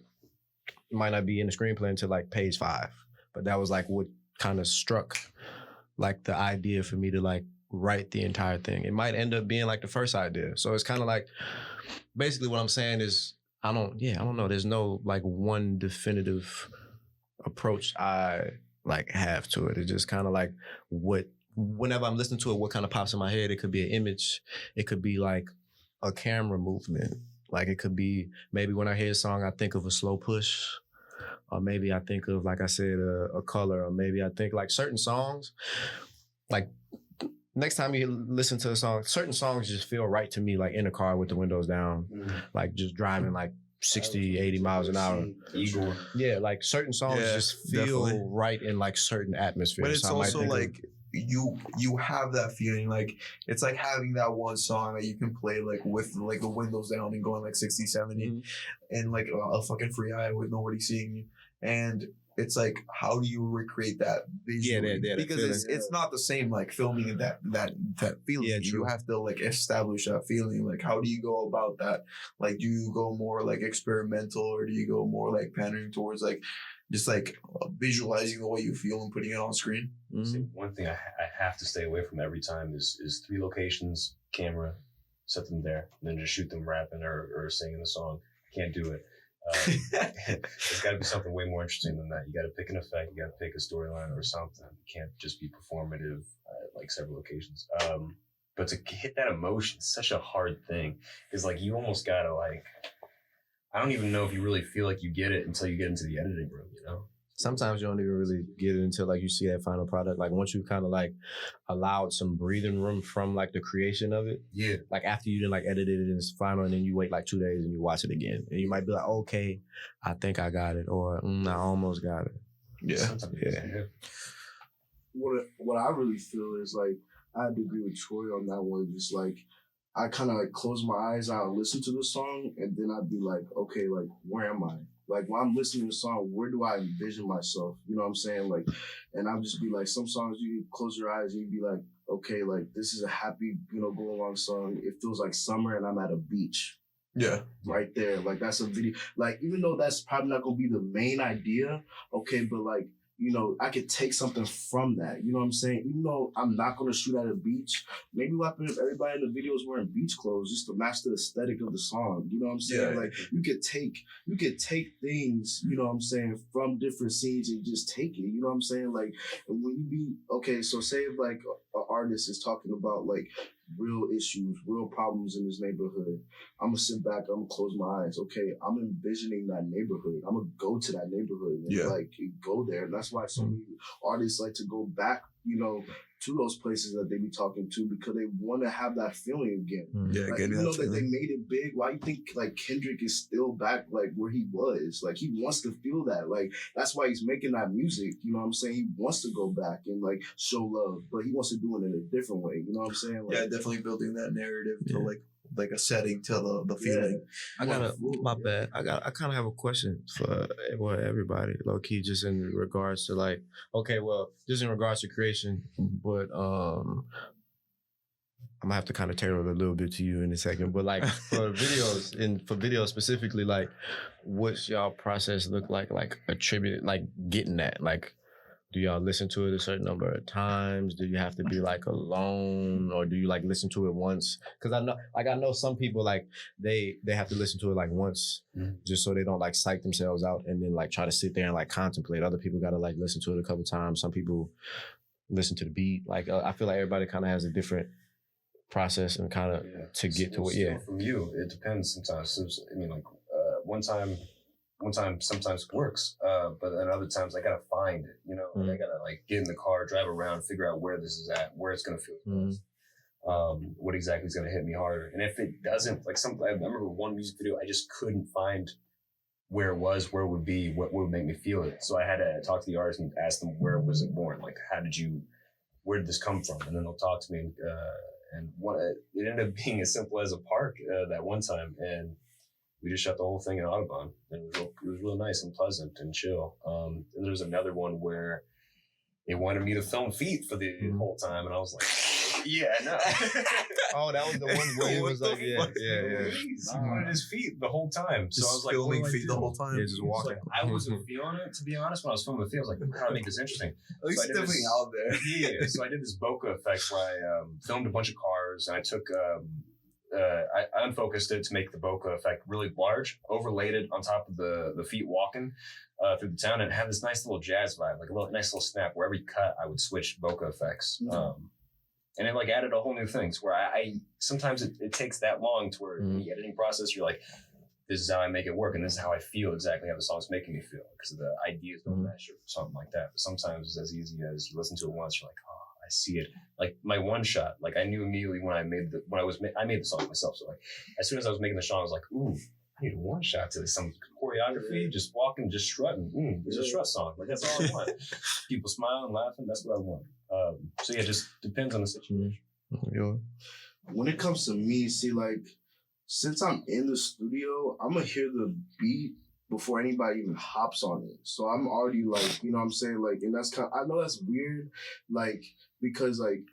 in the screenplay until like page 5. But that was like what kind of struck like the idea for me to like write the entire thing. It might end up being like the first idea. So it's kind of like basically what I'm saying is I don't know. There's no like one definitive approach I like have to it. It's just kind of like whenever I'm listening to it, what kind of pops in my head. It could be an image. It could be like a camera movement. Like it could be maybe when I hear a song, I think of a slow push, or maybe I think of, like I said, a color, or maybe I think like certain songs, like next time you listen to a song, certain songs just feel right to me, like in a car with the windows down, like just driving like 60, 80 miles an hour. Igor. Yeah, like certain songs Yeah, just feel definitely. right in like certain atmospheres. But it's So I might also think of- like you have that feeling, like it's like having that one song that you can play like with like the windows down and going like 60, 70 and like a fucking free eye with nobody seeing you. And it's like, how do you recreate that visually? that Because it's not the same like filming that feeling. Yeah, You true. have to like establish that feeling. Like, how do you go about that? Like, do you go more like experimental, or do you go more like pandering towards like just like visualizing the way you feel and putting it on screen? See, one thing I have to stay away from every time is 3 locations, camera, set them there, and then just shoot them rapping or singing the song. Can't do it. It's got to be something way more interesting than that. You got to pick an effect. You got to pick a storyline or something. You can't just be performative at like several locations. But to hit that emotion is such a hard thing. Because like you almost got to like, I don't even know if you really feel like you get it until you get into the editing room, you know? sometimes you don't even really get it until like you see that final product. Like once you kind of like allowed some breathing room from like the creation of it. Yeah. Like after you done like edited it and it's final, and then you wait like 2 days and you watch it again, and you might be like, okay, I think I got it, or I almost got it. Yeah. Sometimes, Yeah. What I really feel is like I had to agree with Troy on that one. Just like I kind of like close my eyes out and listen to the song, and then I'd be like, okay, like where am I? Like when I'm listening to the song, where do I envision myself? You know what I'm saying? Like, and I'll just be like, some songs you close your eyes and you'd be like, okay, like this is a happy, go along song. It feels like summer and I'm at a beach. Yeah. Right there. Like that's a video. Like even though that's probably not gonna be the main idea, okay, but like I could take something from that. You know what I'm saying? Even though I'm not going to shoot at a beach, maybe what happens if everybody in the video is wearing beach clothes just to match the aesthetic of the song? You know what I'm saying? Yeah. Like you could take things, you know what I'm saying, from different scenes and just take it. You know what I'm saying? Like when you be okay, so say if like an artist is talking about like real issues, real problems in his neighborhood. I'm gonna sit back, I'm gonna close my eyes. Okay, I'm envisioning that neighborhood. I'm gonna go to that neighborhood and like go there. And that's why so many artists like to go back, to those places that they be talking to because they want to have that feeling again. Yeah, like, getting even that though that they feeling. made it big, why you think like Kendrick is still back like where he was? Like he wants to feel that. Like that's why he's making that music. You know what I'm saying? He wants to go back and like show love, but he wants to do it in a different way. You know what I'm saying? Like, Yeah, definitely building that narrative to like a setting to the feeling. I kind of have a question for everybody, low key, just in regards to like, okay, well, just in regards to creation, but I'm gonna have to kind of tailor it a little bit to you in a second. But like for videos specifically, like, what's y'all process look like attributed, like getting that, like. Do y'all listen to it a certain number of times? Do you have to be like alone, or do you like listen to it once? Because I know some people like they have to listen to it like once, just so they don't like psych themselves out and then like try to sit there and like contemplate. Other people gotta like listen to it a couple times. Some people listen to the beat. Like I feel like everybody kind of has a different process and kind of to get to it. Yeah. From you, it depends sometimes. I mean, like one time sometimes works, but then other times I gotta find it, I gotta like get in the car, drive around, figure out where this is at, where it's gonna feel best, what exactly is gonna hit me harder. And if it doesn't, like I remember one music video, I just couldn't find where it was, where it would be, what would make me feel it. So I had to talk to the artist and ask them, where was it born? Like, where did this come from? And then they'll talk to me, and it ended up being as simple as a park that one time, and we just shot the whole thing in Audubon. And it was real nice and pleasant and chill. And there was another one where they wanted me to film feet for the whole time. And I was like, yeah, no. Oh, that was the one where he was like, yeah. He wanted his feet the whole time. So I was like, filming feet the whole time. Yeah, just walking. Like, I wasn't feeling it, to be honest. When I was filming the feet, I was like, how do I make this interesting? At least So definitely out there. Yeah, so I did this bokeh effect where I filmed a bunch of cars, and I took I unfocused it to make the bokeh effect really large, overlaid it on top of the feet walking through the town, and it had this nice little jazz vibe, like a nice little snap where every cut I would switch bokeh effects. And it like added a whole new thing to where I sometimes it takes that long to where in the editing process, you're like, this is how I make it work, and this is how I feel exactly how the song's making me feel, because the ideas don't mesh or something like that. But sometimes it's as easy as you listen to it once, you're like, oh, I see it. Like my one shot, like I knew immediately when I made the song myself. So like as soon as I was making the song, I was like, ooh, I need a one shot to this. Some choreography, just walking, just strutting. It's a strut song. Like that's all I want. People smiling, laughing. That's what I want. So yeah, just depends on the situation. When it comes to me, see, like, since I'm in the studio, I'm gonna hear the beat before anybody even hops on it. So I'm already like, you know what I'm saying? Like, and that's I know that's weird, like, because like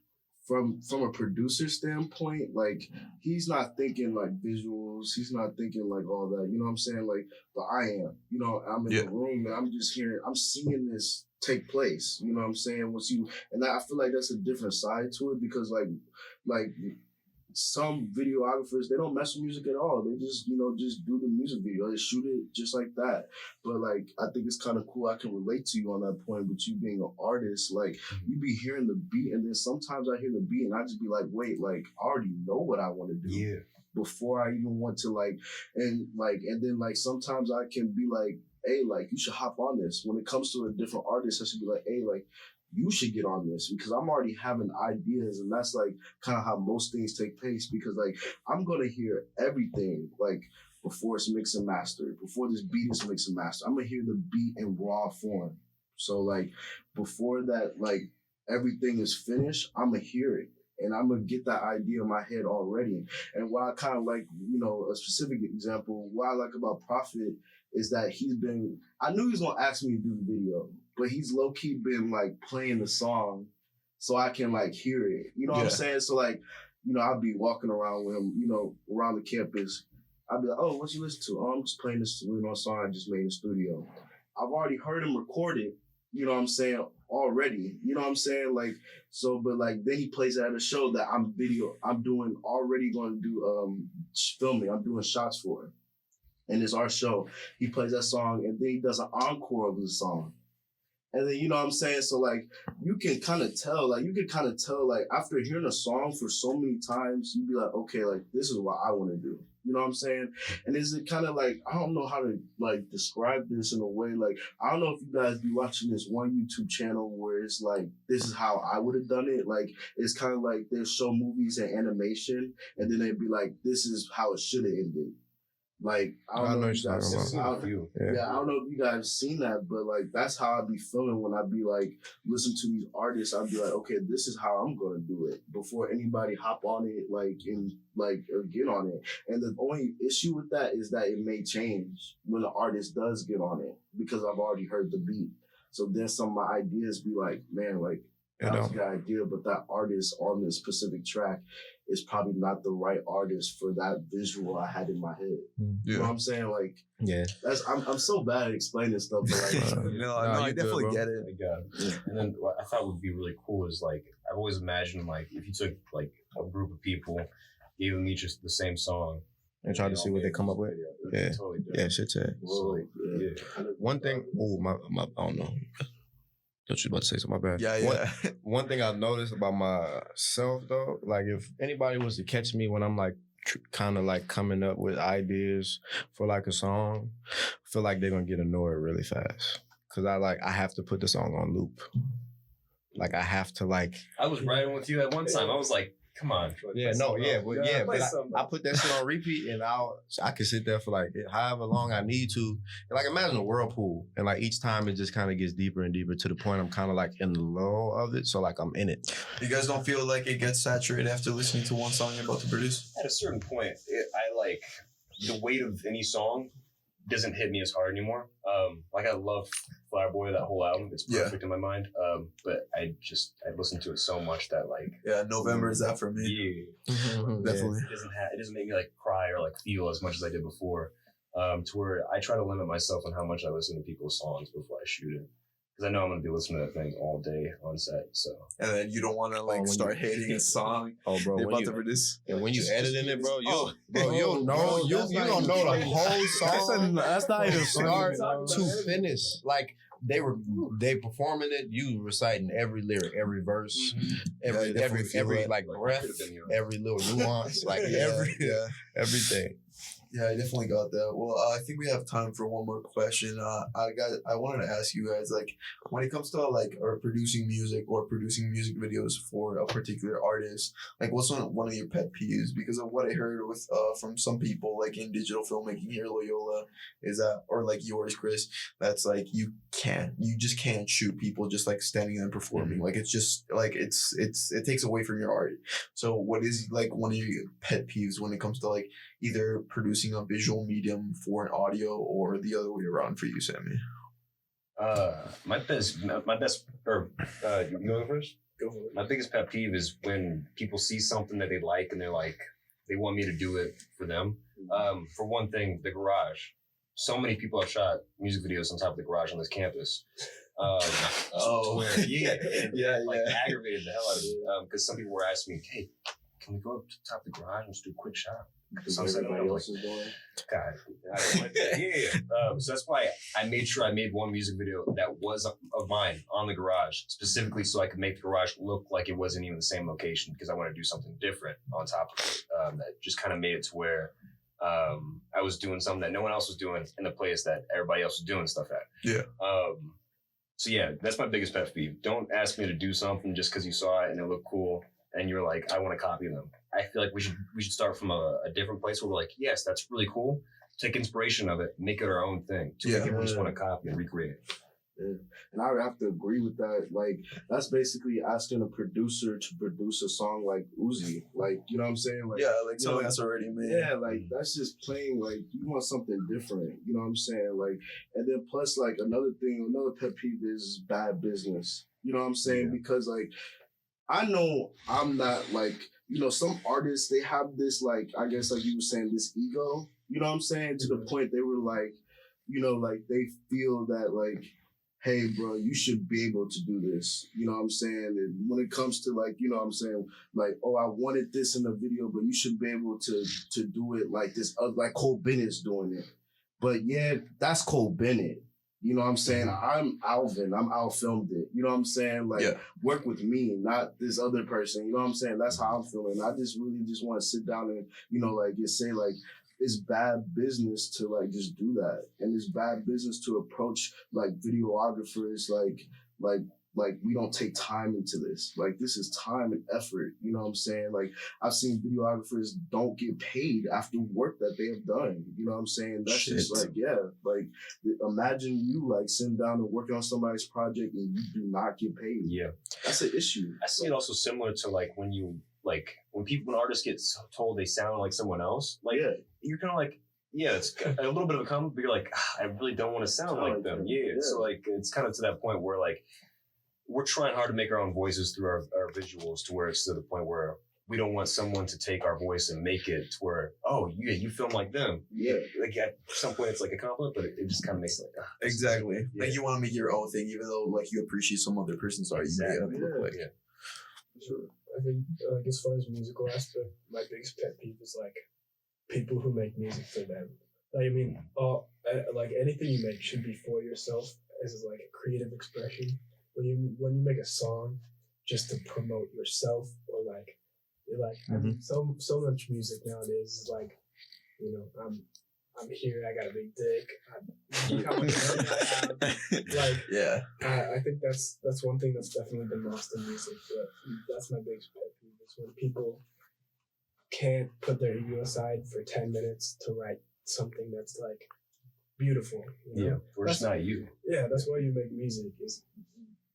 from a producer standpoint, like he's not thinking like visuals, he's not thinking like all that, you know what I'm saying? Like, but I am, I'm in the room and I'm seeing this take place, you know what I'm saying? And I feel like that's a different side to it, because like some videographers, they don't mess with music at all. They just, just do the music video. They shoot it just like that. But like, I think it's kind of cool. I can relate to you on that point with you being an artist. Like, you be hearing the beat, and then sometimes I hear the beat and I just be like, wait, like, I already know what I want to do. Yeah. Before I even want to and then sometimes I can be like, hey, like, you should hop on this. When it comes to a different artist, I should be like, hey, like, you should get on this, because I'm already having ideas, and that's like kind of how most things take place, because like I'm gonna hear everything like before it's mixed and mastered, before this beat is mixed and mastered. I'm gonna hear the beat in raw form. So like before that, like everything is finished, I'm gonna hear it. And I'm going to get that idea in my head already. And what I kind of like, a specific example, what I like about Prophet is that I knew he was going to ask me to do the video, but he's low-key been like playing the song so I can like hear it. You know what I'm saying? So like, I'll be walking around with him, around the campus. I'll be like, oh, what you listen to? Oh, I'm just playing this song I just made in the studio. I've already heard him record it, You know what I'm saying? Already. You know what I'm saying? Like, so, but like, then he plays it at a show that I'm already going to do filming. I'm doing shots for. And it's our show. He plays that song and then he does an encore of the song. And then, you know what I'm saying? So, like, you can kind of tell, after hearing a song for so many times, you'd be like, okay, like, this is what I want to do. You know what I'm saying? And is it kind of like, I don't know how to, like, describe this in a way. Like, I don't know if you guys be watching this one YouTube channel where it's like, this is how I would have done it. Like, it's kind of like they show movies and animation, and then they'd be like, this is how it should have ended. Like, I don't know if you guys I don't know if you guys seen that, but like that's how I be feeling when I be like listen to these artists. I'd be like, okay, this is how I'm gonna do it before anybody hop on it, like and like or get on it. And the only issue with that is that it may change when the artist does get on it because I've already heard the beat. So then some of my ideas be like, man, like that was a good idea, but that artist on this specific track is probably not the right artist for that visual I had in my head. Yeah. You know what I'm saying? Like, Yeah. I'm so bad at explaining stuff, but like, no, I definitely get it. And then what I thought would be really cool is like I've always imagined like if you took like a group of people, gave them each the same song, and try to see what they come up with. Yeah, totally yeah, shit's sad. So, One thing, my I don't know. Thought you about to say something, my bad. Yeah. One thing I've noticed about myself though, like if anybody was to catch me when I'm like kind of like coming up with ideas for like a song, I feel like they're gonna get annoyed really fast. Cause I have to put the song on loop. Like I have to like. I was riding with you at one time. I was like, come on. But I put that shit on repeat and I can sit there for like however long I need to. And like imagine a whirlpool and like each time it just kind of gets deeper and deeper to the point I'm kind of like in the low of it. So like I'm in it. You guys don't feel like it gets saturated after listening to one song you're about to produce? At a certain point, I like the weight of any song doesn't hit me as hard anymore. Like I love Flower Boy, that whole album. It's perfect in my mind. But I listened to it so much that like November is that for me. Yeah, definitely. It doesn't make me like cry or like feel as much as I did before. To where I try to limit myself on how much I listen to people's songs before I shoot it. Because I know I'm going to be listening to that thing all day on set. So. And then you don't want to like start hating a song. Oh, bro, you're about to produce. And when you editing it, bro, you'll know you don't know the whole song. That's not even start to finish. Like they performing it, you reciting every lyric, every verse, every like breath, every little nuance, like everything. Yeah, I definitely got that. Well, I think we have time for one more question. I wanted to ask you guys, like, when it comes to like producing music or producing music videos for a particular artist, like, what's one of your pet peeves? Because of what I heard with from some people, like in digital filmmaking here, Loyola, is that, or like yours, Chris, that's like you just can't shoot people just like standing there and performing. Like it's just like it takes away from your art. So, what is like one of your pet peeves when it comes to like either producing a visual medium for an audio or the other way around for you, Sammy? My best, you go first? Go for it. My biggest pet peeve is when people see something that they like and they're like, they want me to do it for them. For one thing, the garage. So many people have shot music videos on top of the garage on this campus. Like aggravated the hell out of me. Because some people were asking me, hey, can we go up to the top of the garage and just do a quick shot? Everybody else is doing. God, I don't like that. So that's why I made sure I made one music video that was of mine on the garage, specifically so I could make the garage look like it wasn't even the same location, because I want to do something different on top of it. That just kind of made it to where I was doing something that no one else was doing in the place that everybody else was doing stuff at. Yeah. So yeah, that's my biggest pet peeve. Don't ask me to do something just because you saw it and it looked cool and you're like, I want to copy them. I feel like we should start from a different place where we're like, yes, that's really cool. Take inspiration of it, make it our own thing. People just want to copy and recreate it. Yeah. And I would have to agree with that. Like, that's basically asking a producer to produce a song like Uzi. Like, you know what I'm saying? Like, like something that's already made. Yeah, like that's just plain, like, you want something different. You know what I'm saying? Like, and then plus, like, another pet peeve is bad business. You know what I'm saying? Yeah. Because, like, I know I'm not, like, you know, some artists, they have this, like, I guess, like you were saying, this ego. You know what I'm saying? To the point they were like, you know, like, they feel that, like, hey, bro, you should be able to do this. You know what I'm saying? And when it comes to like, you know what I'm saying? Like, oh, I wanted this in the video, but you should be able to do it like this, like Cole Bennett's doing it. But yeah, that's Cole Bennett. You know what I'm saying? I'm Alvin. I'm out-filmed it. You know what I'm saying? Like, work with me, not this other person. You know what I'm saying? That's how I'm feeling. I just really just want to sit down and, you know, like, just say, like, it's bad business to, like, just do that. And it's bad business to approach, like, videographers, like we don't take time into this. Like, this is time and effort. You know what I'm saying? Like, I've seen videographers don't get paid after work that they have done. You know what I'm saying? That's just like, like, imagine you like sitting down and working on somebody's project and you do not get paid. Yeah. That's an issue. I see it also similar to like when when artists get told they sound like someone else, like you're kind of like, it's a little bit of a comment, but you're like, I really don't want to sound like them. Yeah. So like, it's kind of to that point where like, we're trying hard to make our own voices through our visuals to where it's to the point where we don't want someone to take our voice and make it to where, oh, yeah, you film like them. Yeah. Like at some point it's like a compliment, but it just kind of makes it like, exactly. Like you want to make your own thing, even though like you appreciate some other person's art. You make it look like Sure. I think like as far as musical aspect, my biggest pet peeve is like people who make music for them. Like, I mean, like anything you make should be for yourself as like a creative expression. When you make a song just to promote yourself, or like you're like I mean, so much music nowadays is like, you know, I'm here, I got a big dick, look how much money I have. Like, I think that's one thing that's definitely been lost in music. But that's my biggest pet peeve is when people can't put their ego aside for 10 minutes to write something that's like beautiful. You know? We're just not you. Yeah, that's why you make music, is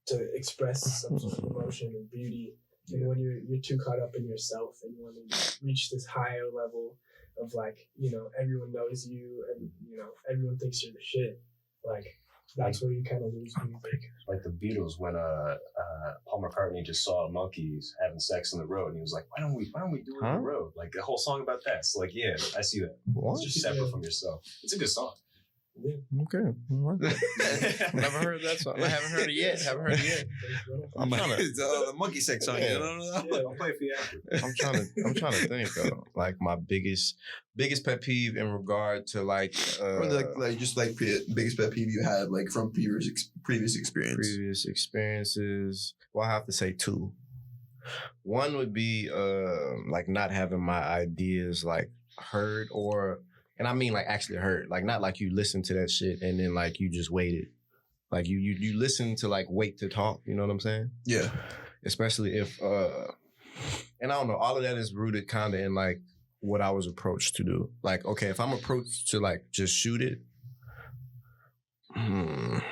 to express some sort of emotion and beauty. And when you're too caught up in yourself and you want to reach this higher level of like, you know, everyone knows you and, you know, everyone thinks you're the shit, like that's where you kind of lose music. Like the Beatles, when Paul McCartney just saw monkeys having sex on the road, and he was like, "Why don't we do it on the road?" Like the whole song about that. So like, yeah, I see that. What? It's just separate from yourself. It's a good song. Yeah. Okay. Never heard that song. I haven't heard it yet. I'm trying to the monkey sex song. Yeah. I'll play it for you after. I'm trying to think though. Like my biggest pet peeve in regard to like or like just like biggest pet peeve you had like from previous experience. Previous experiences. Well, I have to say two. One would be like not having my ideas like heard, or and I mean like actually heard, like not like you listen to that shit and then like you just waited. Like you listen to like wait to talk, you know what I'm saying? Yeah. Especially if and I don't know, all of that is rooted kind of in like what I was approached to do. Like, okay, if I'm approached to like just shoot it,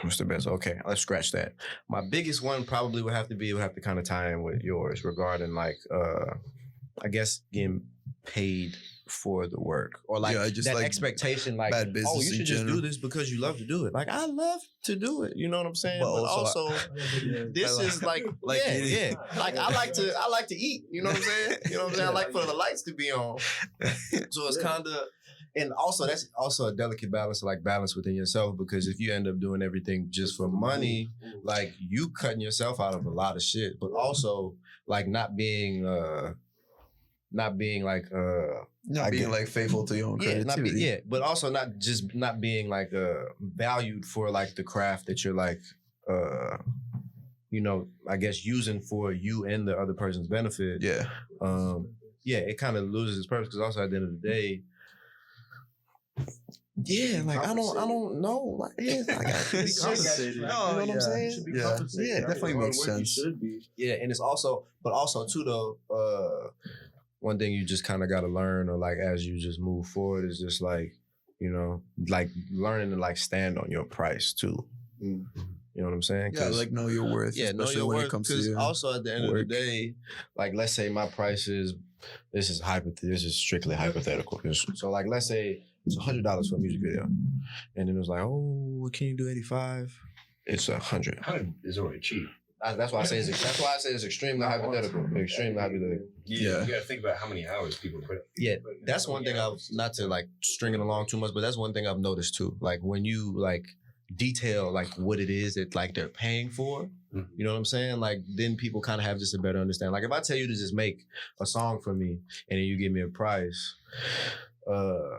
what's the best? Okay, let's scratch that. My biggest one probably would have to kind of tie in with yours regarding like I guess getting paid for the work, or like just that like expectation, like, oh, you should just do this because you love to do it. Like, I love to do it, you know what I'm saying? But also this is like like I like to eat, you know what I'm saying? You know what I'm saying? I like for the lights to be on. So it's kind of, and also that's also a delicate balance, like balance within yourself, because if you end up doing everything just for money, like you cutting yourself out of a lot of shit, but also like not being like faithful to your own creativity. But also not being like valued for like the craft that you're like you know, I guess using for you and the other person's benefit. It kind of loses its purpose, because also at the end of the day, like I don't know, like like I should be compensated. You know what I'm saying? Yeah, definitely makes sense. Yeah, and it's also, but also too though, one thing you just kind of got to learn, or like as you just move forward, is just like, you know, like learning to like stand on your price too. You know what I'm saying? Yeah, like know your worth. Yeah, know your worth. Because also at the end of the day, like let's say my price is, this is strictly hypothetical. So like let's say it's $100 for a music video, and then it was like, oh, can you do 85? It's 100. 100 is already cheap. That's why I say it's extremely hypothetical. Extremely hypothetical. Yeah, you gotta think about how many hours people put. Yeah, that's one thing I've, not to like string it along too much, but that's one thing I've noticed too. Like when you like detail like what it is that like they're paying for. You know what I'm saying? Like then people kind of have just a better understanding. Like if I tell you to just make a song for me and then you give me a price,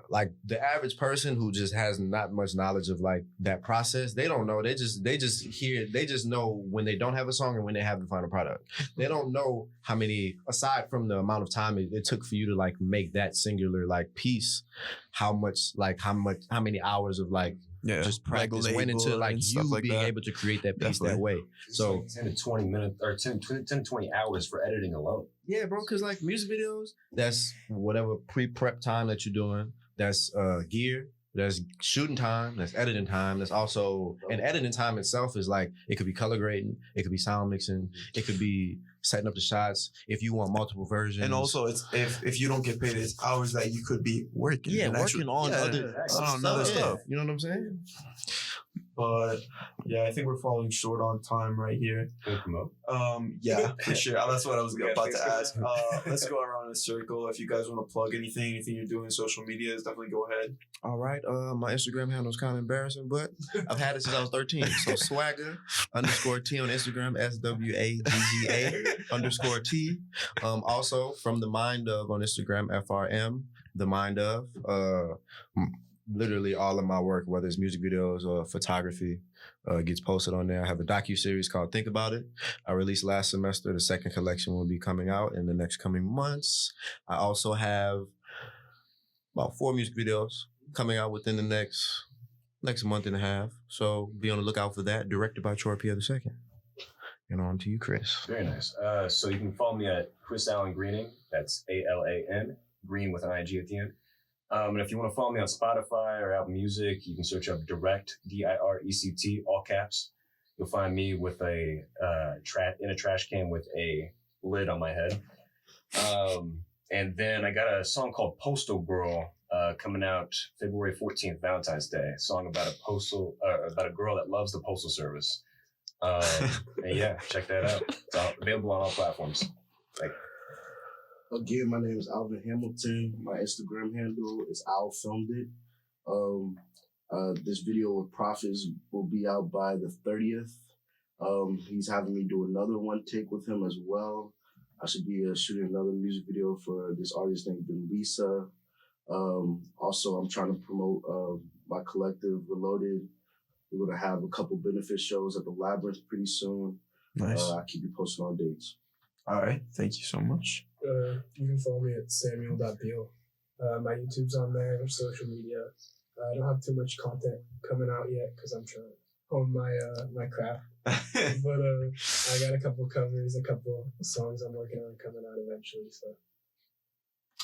like the average person who just has not much knowledge of like that process, they don't know. They just know when they don't have a song and when they have the final product. They don't know how many, aside from the amount of time it took for you to like make that singular like piece, how many hours of like just practice went into like you like being able to create that piece that way. So like 10 to 20 minutes or 10 to 20 hours for editing alone. Yeah, bro, because like music videos, that's whatever pre-prep time that you're doing. That's gear. That's shooting time. That's editing time. That's also, and editing time itself is like, it could be color grading. It could be sound mixing. It could be setting up the shots. If you want multiple versions. And also, it's if you don't get paid, it's hours that you could be working. Yeah, working on other stuff. You know what I'm saying? But yeah, I think we're falling short on time right here. Yeah, for sure. That's what I was about to ask. Let's go around in a circle. If you guys want to plug anything you're doing in social media, definitely go ahead. All right. My Instagram handle is kind of embarrassing, but I've had it since I was 13. So swagger _T on Instagram, SWAGGA _T. Also from the mind of on Instagram, FRM, the mind of. Literally all of my work, whether it's music videos or photography, gets posted on there. I have a docu-series called Think About It. I released last semester. The second collection will be coming out in the next coming months. I also have about 4 music videos coming out within the next month and a half. So be on the lookout for that. Directed by Troy Pierre II. And on to you, Chris. Very nice. So you can follow me at Chris Allen Greening. That's ALAN, Green with an IG at the end. And if you want to follow me on Spotify or Apple Music, you can search up Direct, DIRECT, all caps. You'll find me with in a trash can with a lid on my head. And then I got a song called Postal Girl coming out February 14th, Valentine's Day. A song about about a girl that loves the postal service. And yeah, check that out. It's available on all platforms. Again, my name is Alvin Hamilton. My Instagram handle is Al Filmed It. This video with Prophets will be out by the 30th. He's having me do another one take with him as well. I should be shooting another music video for this artist named Lisa. Also, I'm trying to promote my collective, Reloaded. We're going to have a couple benefit shows at the Labyrinth pretty soon. Nice. I'll keep you posted on dates. All right. Thank you so much. You can follow me at samuel.beal. My YouTube's on there, social media. I don't have too much content coming out yet because I'm trying to hone my craft. But I got a couple covers, a couple songs I'm working on coming out eventually. So.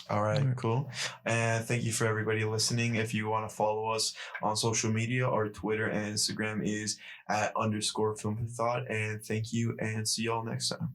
All right, cool. And thank you for everybody listening. If you want to follow us on social media, our Twitter and Instagram is @_film for thought. And thank you and see y'all next time.